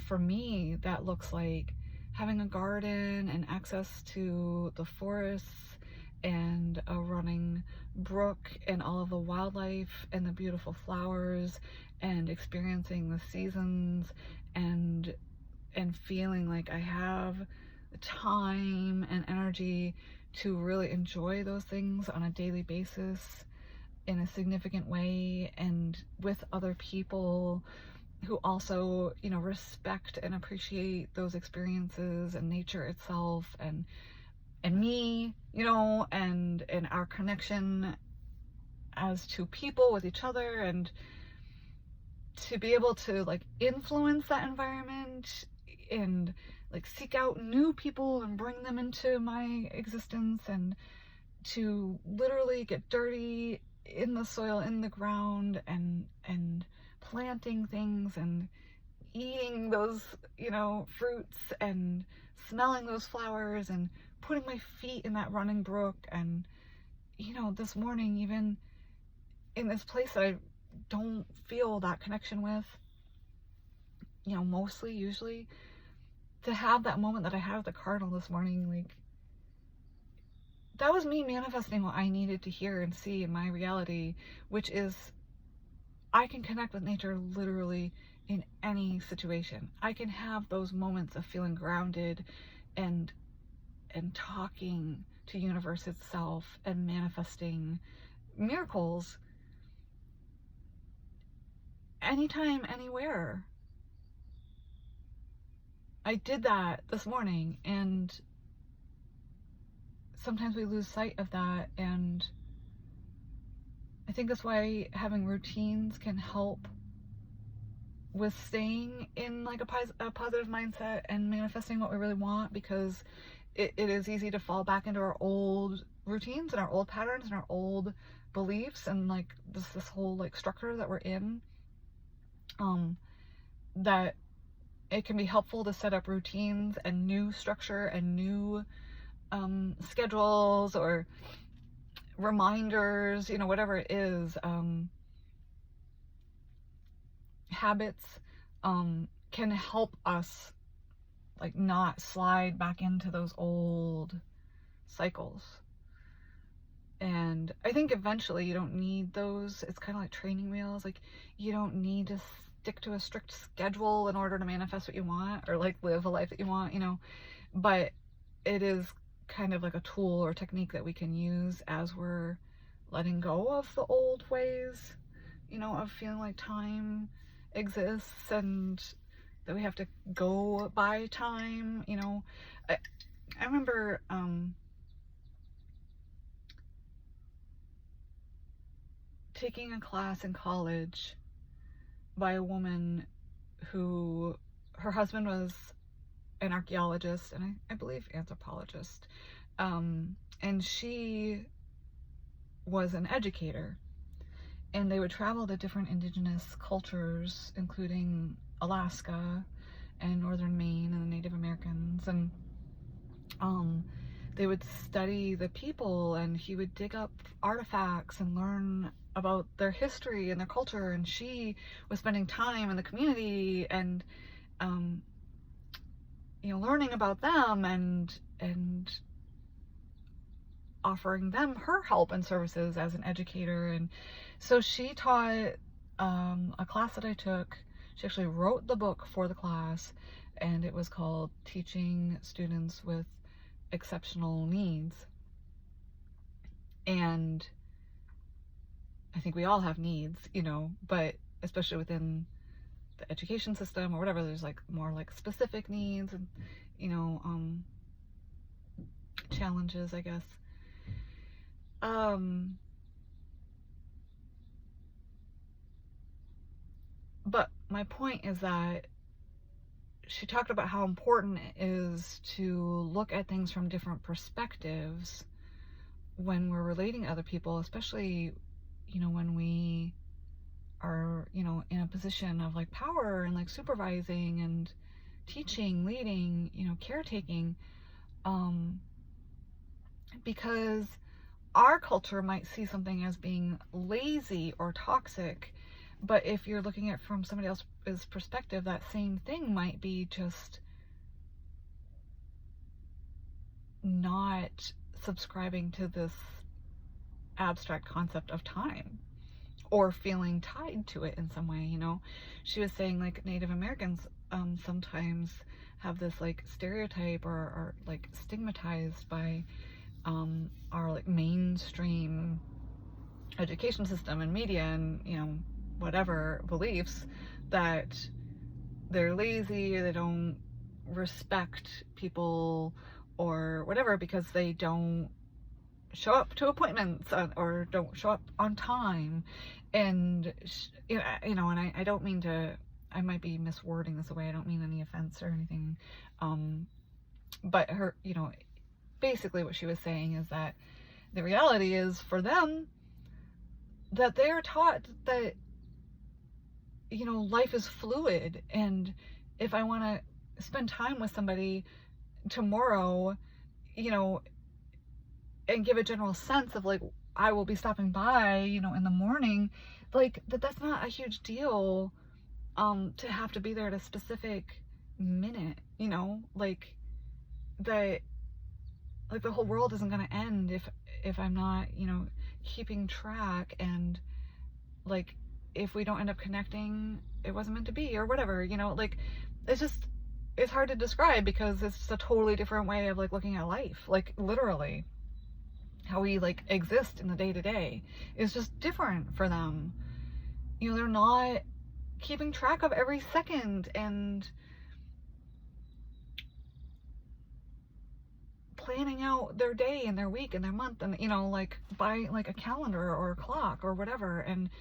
For me, that looks like having a garden and access to the forests and a running brook and all of the wildlife and the beautiful flowers, and experiencing the seasons, and feeling like I have the time and energy to really enjoy those things on a daily basis in a significant way, and with other people who also, respect and appreciate those experiences and nature itself, and me, and our connection as two people with each other, and to be able to like influence that environment and like seek out new people and bring them into my existence, and to literally get dirty in the soil, in the ground, and planting things and eating those, fruits, and smelling those flowers, and putting my feet in that running brook. And, this morning, even in this place that I don't feel that connection with, mostly, usually, to have that moment that I had with the cardinal this morning, like, that was me manifesting what I needed to hear and see in my reality, which is I can connect with nature literally in any situation. I can have those moments of feeling grounded and talking to universe itself and manifesting miracles anytime, anywhere. I did that this morning, and sometimes we lose sight of that, and I think that's why having routines can help with staying in like a positive mindset and manifesting what we really want, because it is easy to fall back into our old routines and our old patterns and our old beliefs, and like this whole like structure that we're in, that it can be helpful to set up routines and new structure and new schedules or reminders, whatever it is, habits, can help us like not slide back into those old cycles. And I think eventually you don't need those. It's kind of like training wheels. Like, you don't need to stick to a strict schedule in order to manifest what you want, or like live a life that you want, but it is kind of like a tool or technique that we can use as we're letting go of the old ways, of feeling like time exists and that we have to go by time. I remember taking a class in college by a woman who, her husband was an archaeologist and I believe anthropologist, and she was an educator, and they would travel to different indigenous cultures, including Alaska and northern Maine and the Native Americans, and they would study the people, and he would dig up artifacts and learn about their history and their culture, and she was spending time in the community and learning about them and offering them her help and services as an educator. And so she taught a class that I took. She actually wrote the book for the class, and it was called Teaching Students with Exceptional Needs. And I think we all have needs, you know, but especially within the education system or whatever, there's like more like specific needs and, you know, challenges, I guess. But my point is that she talked about how important it is to look at things from different perspectives when we're relating to other people, especially, you know, when we are, you know, in a position of like power and like supervising and teaching, leading, you know, caretaking, because our culture might see something as being lazy or toxic, but if you're looking at it from somebody else's perspective, that same thing might be just not subscribing to this abstract concept of time or feeling tied to it in some way, you know. She was saying like Native Americans sometimes have this like stereotype or are like stigmatized by our like mainstream education system and media and, you know, whatever beliefs, that they're lazy, they don't respect people or whatever because they don't show up to appointments or don't show up on time. And you know, and I don't mean to, I might be miswording this away, I don't mean any offense or anything, but her, you know, basically what she was saying is that the reality is for them that they're taught that, you know, life is fluid, and if I want to spend time with somebody tomorrow, you know, and give a general sense of like I will be stopping by, you know, in the morning, like that's not a huge deal to have to be there at a specific minute, you know, like that, like the whole world isn't going to end if I'm not, you know, keeping track, and like if we don't end up connecting, it wasn't meant to be or whatever, you know, like it's just, it's hard to describe because it's just a totally different way of like looking at life, like literally how we like exist in the day-to-day is just different for them. You know, they're not keeping track of every second and planning out their day and their week and their month and, you know, like by like a calendar or a clock or whatever. And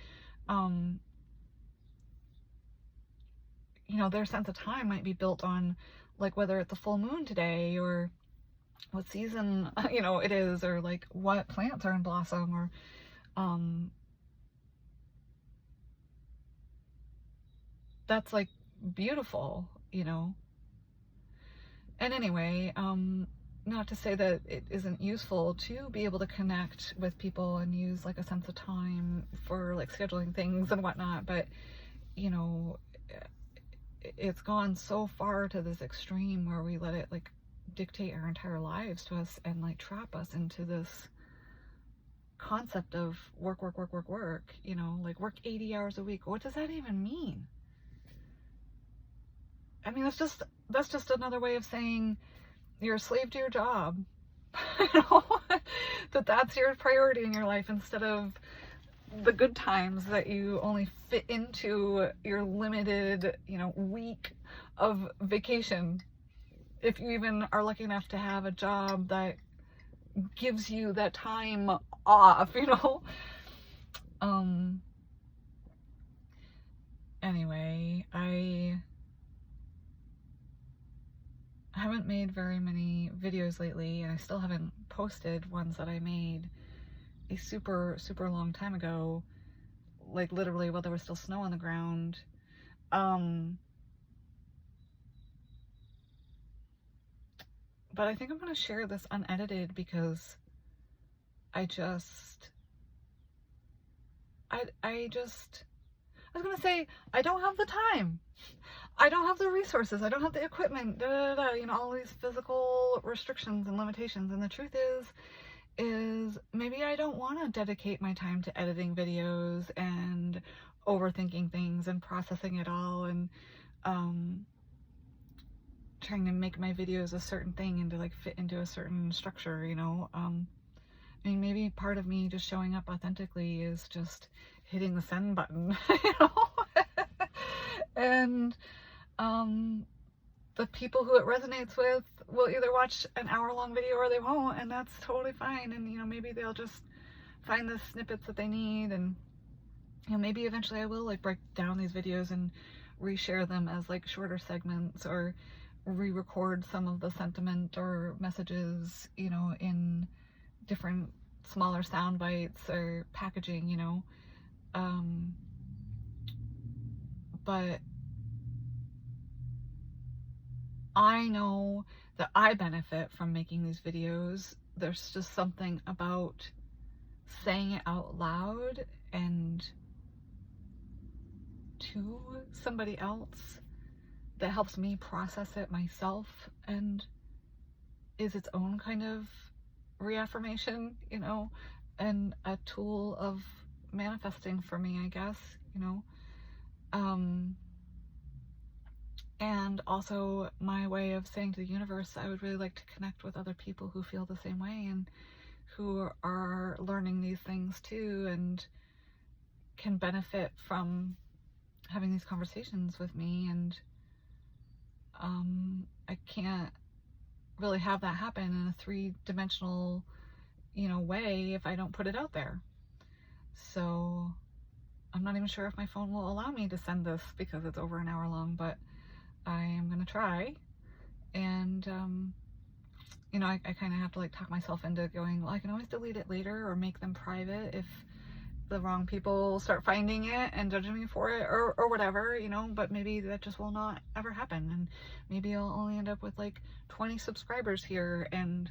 you know, their sense of time might be built on like whether it's a full moon today or what season, you know, it is, or like what plants are in blossom, or that's like beautiful, you know. And anyway, not to say that it isn't useful to be able to connect with people and use like a sense of time for like scheduling things and whatnot, but you know, it's gone so far to this extreme where we let it like dictate our entire lives to us and like trap us into this concept of work, you know, like work 80 hours a week. What does that even mean? I mean, that's just another way of saying you're a slave to your job. You know, that's your priority in your life instead of the good times that you only fit into your limited, you know, week of vacation. If you even are lucky enough to have a job that gives you that time off, you know. Anyway, I haven't made very many videos lately, and I still haven't posted ones that I made a super long time ago, like literally while there was still snow on the ground. But I think I'm going to share this unedited because I was going to say, I don't have the time. I don't have the resources. I don't have the equipment, you know, all these physical restrictions and limitations. And the truth is maybe I don't want to dedicate my time to editing videos and overthinking things and processing it all, and trying to make my videos a certain thing and to like fit into a certain structure, you know. I mean, maybe part of me just showing up authentically is just hitting the send button, you know. And the people who it resonates with will either watch an hour-long video or they won't, and that's totally fine. And you know, maybe they'll just find the snippets that they need, and you know, maybe eventually I will like break down these videos and reshare them as like shorter segments, or re-record some of the sentiment or messages, you know, in different smaller sound bites or packaging, you know. But I know that I benefit from making these videos. There's just something about saying it out loud and to somebody else that helps me process it myself and is its own kind of reaffirmation, you know, and a tool of manifesting for me, I guess, you know. And also my way of saying to the universe, I would really like to connect with other people who feel the same way and who are learning these things too, and can benefit from having these conversations with me. And I can't really have that happen in a three-dimensional, you know, way if I don't put it out there. So I'm not even sure if my phone will allow me to send this because it's over an hour long, but I am gonna try. And you know, I kind of have to like talk myself into going, well, I can always delete it later or make them private if the wrong people start finding it and judging me for it, or whatever, you know. But maybe that just will not ever happen, and maybe I'll only end up with like 20 subscribers here, and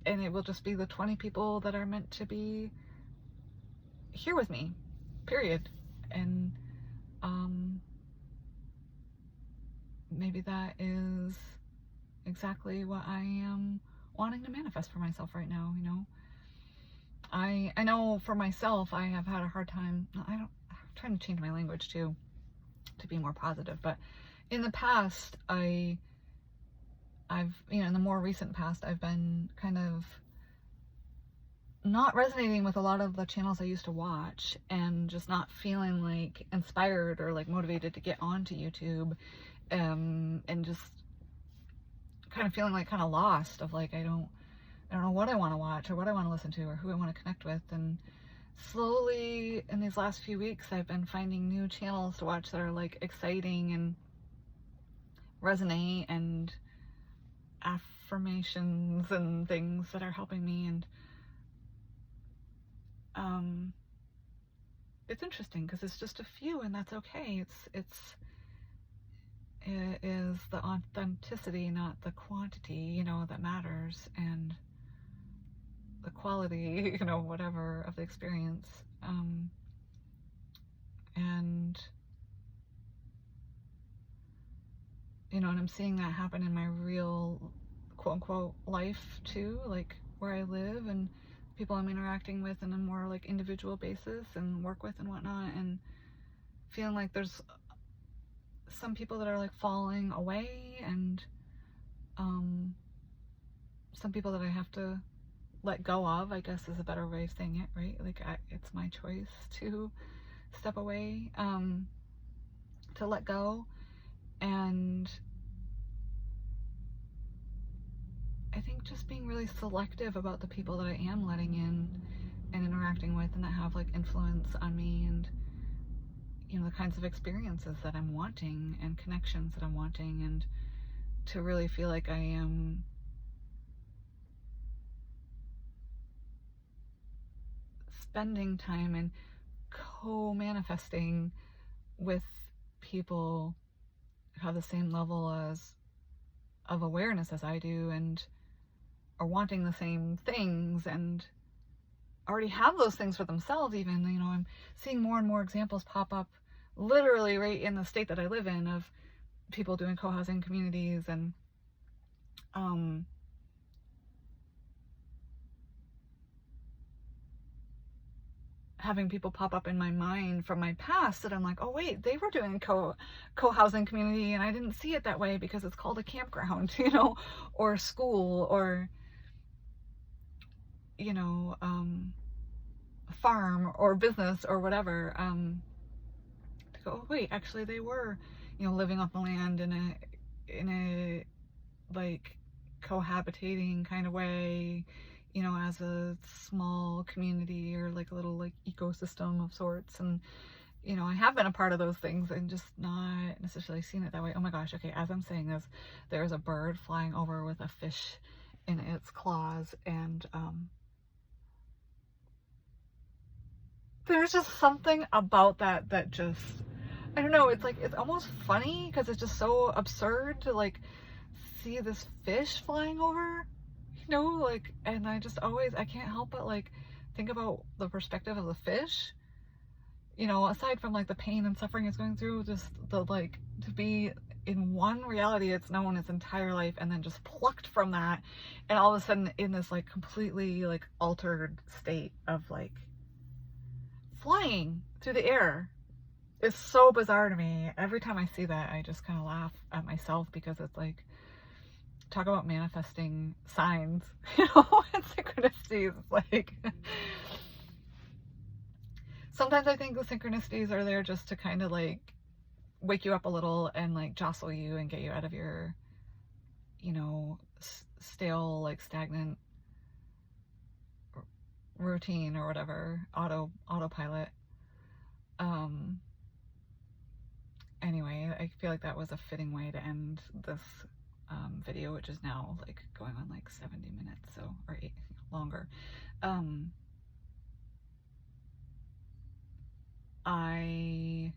it will just be the 20 people that are meant to be here with me, period. And maybe that is exactly what I am wanting to manifest for myself right now, you know. I know for myself, I have had a hard time, I'm trying to change my language too, to be more positive, but in the past, I've, you know, in the more recent past, I've been kind of not resonating with a lot of the channels I used to watch, and just not feeling like inspired or like motivated to get onto YouTube, and just kind of feeling like kind of lost of like, I don't know what I want to watch or what I want to listen to or who I want to connect with. And slowly in these last few weeks, I've been finding new channels to watch that are like exciting and resonate, and affirmations and things that are helping me. And it's interesting because it's just a few, and that's okay. It is the authenticity, not the quantity, you know, that matters, and the quality, you know, whatever, of the experience. And you know, and I'm seeing that happen in my real quote unquote life too, like where I live and people I'm interacting with on a more like individual basis and work with and whatnot, and feeling like there's some people that are like falling away, and some people that I have to let go of, I guess is a better way of saying it, right? Like it's my choice to step away, to let go. And I think just being really selective about the people that I am letting in and interacting with, and that have like influence on me, and you know, the kinds of experiences that I'm wanting and connections that I'm wanting, and to really feel like I am spending time and co-manifesting with people who have the same level of awareness as I do, and are wanting the same things, and already have those things for themselves even. You know, I'm seeing more and more examples pop up literally right in the state that I live in, of people doing co-housing communities, and having people pop up in my mind from my past that I'm like, oh wait, they were doing co-housing community and I didn't see it that way because it's called a campground, you know, or school, or, you know, farm or business or whatever. To go, oh wait, actually they were, you know, living off the land in a like cohabitating kind of way, you know, as a small community or like a little like ecosystem of sorts. And you know, I have been a part of those things and just not necessarily seen it that way. Oh my gosh, okay, as I'm saying this, there's a bird flying over with a fish in its claws, and there's just something about that that just, I don't know, it's like, it's almost funny because it's just so absurd to like see this fish flying over, you know, like, and I just always, I can't help but like think about the perspective of the fish, you know, aside from like the pain and suffering it's going through, just the like, to be in one reality it's known its entire life and then just plucked from that and all of a sudden in this like completely like altered state of like flying through the air. It's so bizarre to me. Every time I see that, I just kind of laugh at myself because it's like, talk about manifesting signs, you know, and synchronicities. Like, sometimes I think the synchronicities are there just to kind of like wake you up a little and like jostle you and get you out of your, you know, stale, like stagnant routine or whatever, autopilot. Anyway, I feel like that was a fitting way to end this video, which is now like going on like 70 minutes, so, or longer. I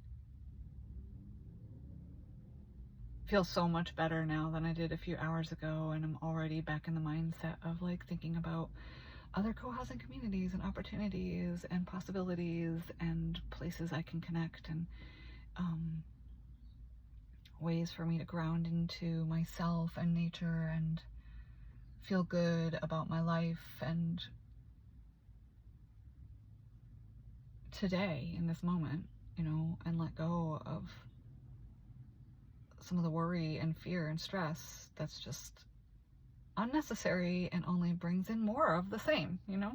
feel so much better now than I did a few hours ago, and I'm already back in the mindset of like thinking about other co-housing communities and opportunities and possibilities and places I can connect, and ways for me to ground into myself and nature and feel good about my life and today in this moment, you know, and let go of some of the worry and fear and stress that's just unnecessary and only brings in more of the same, you know?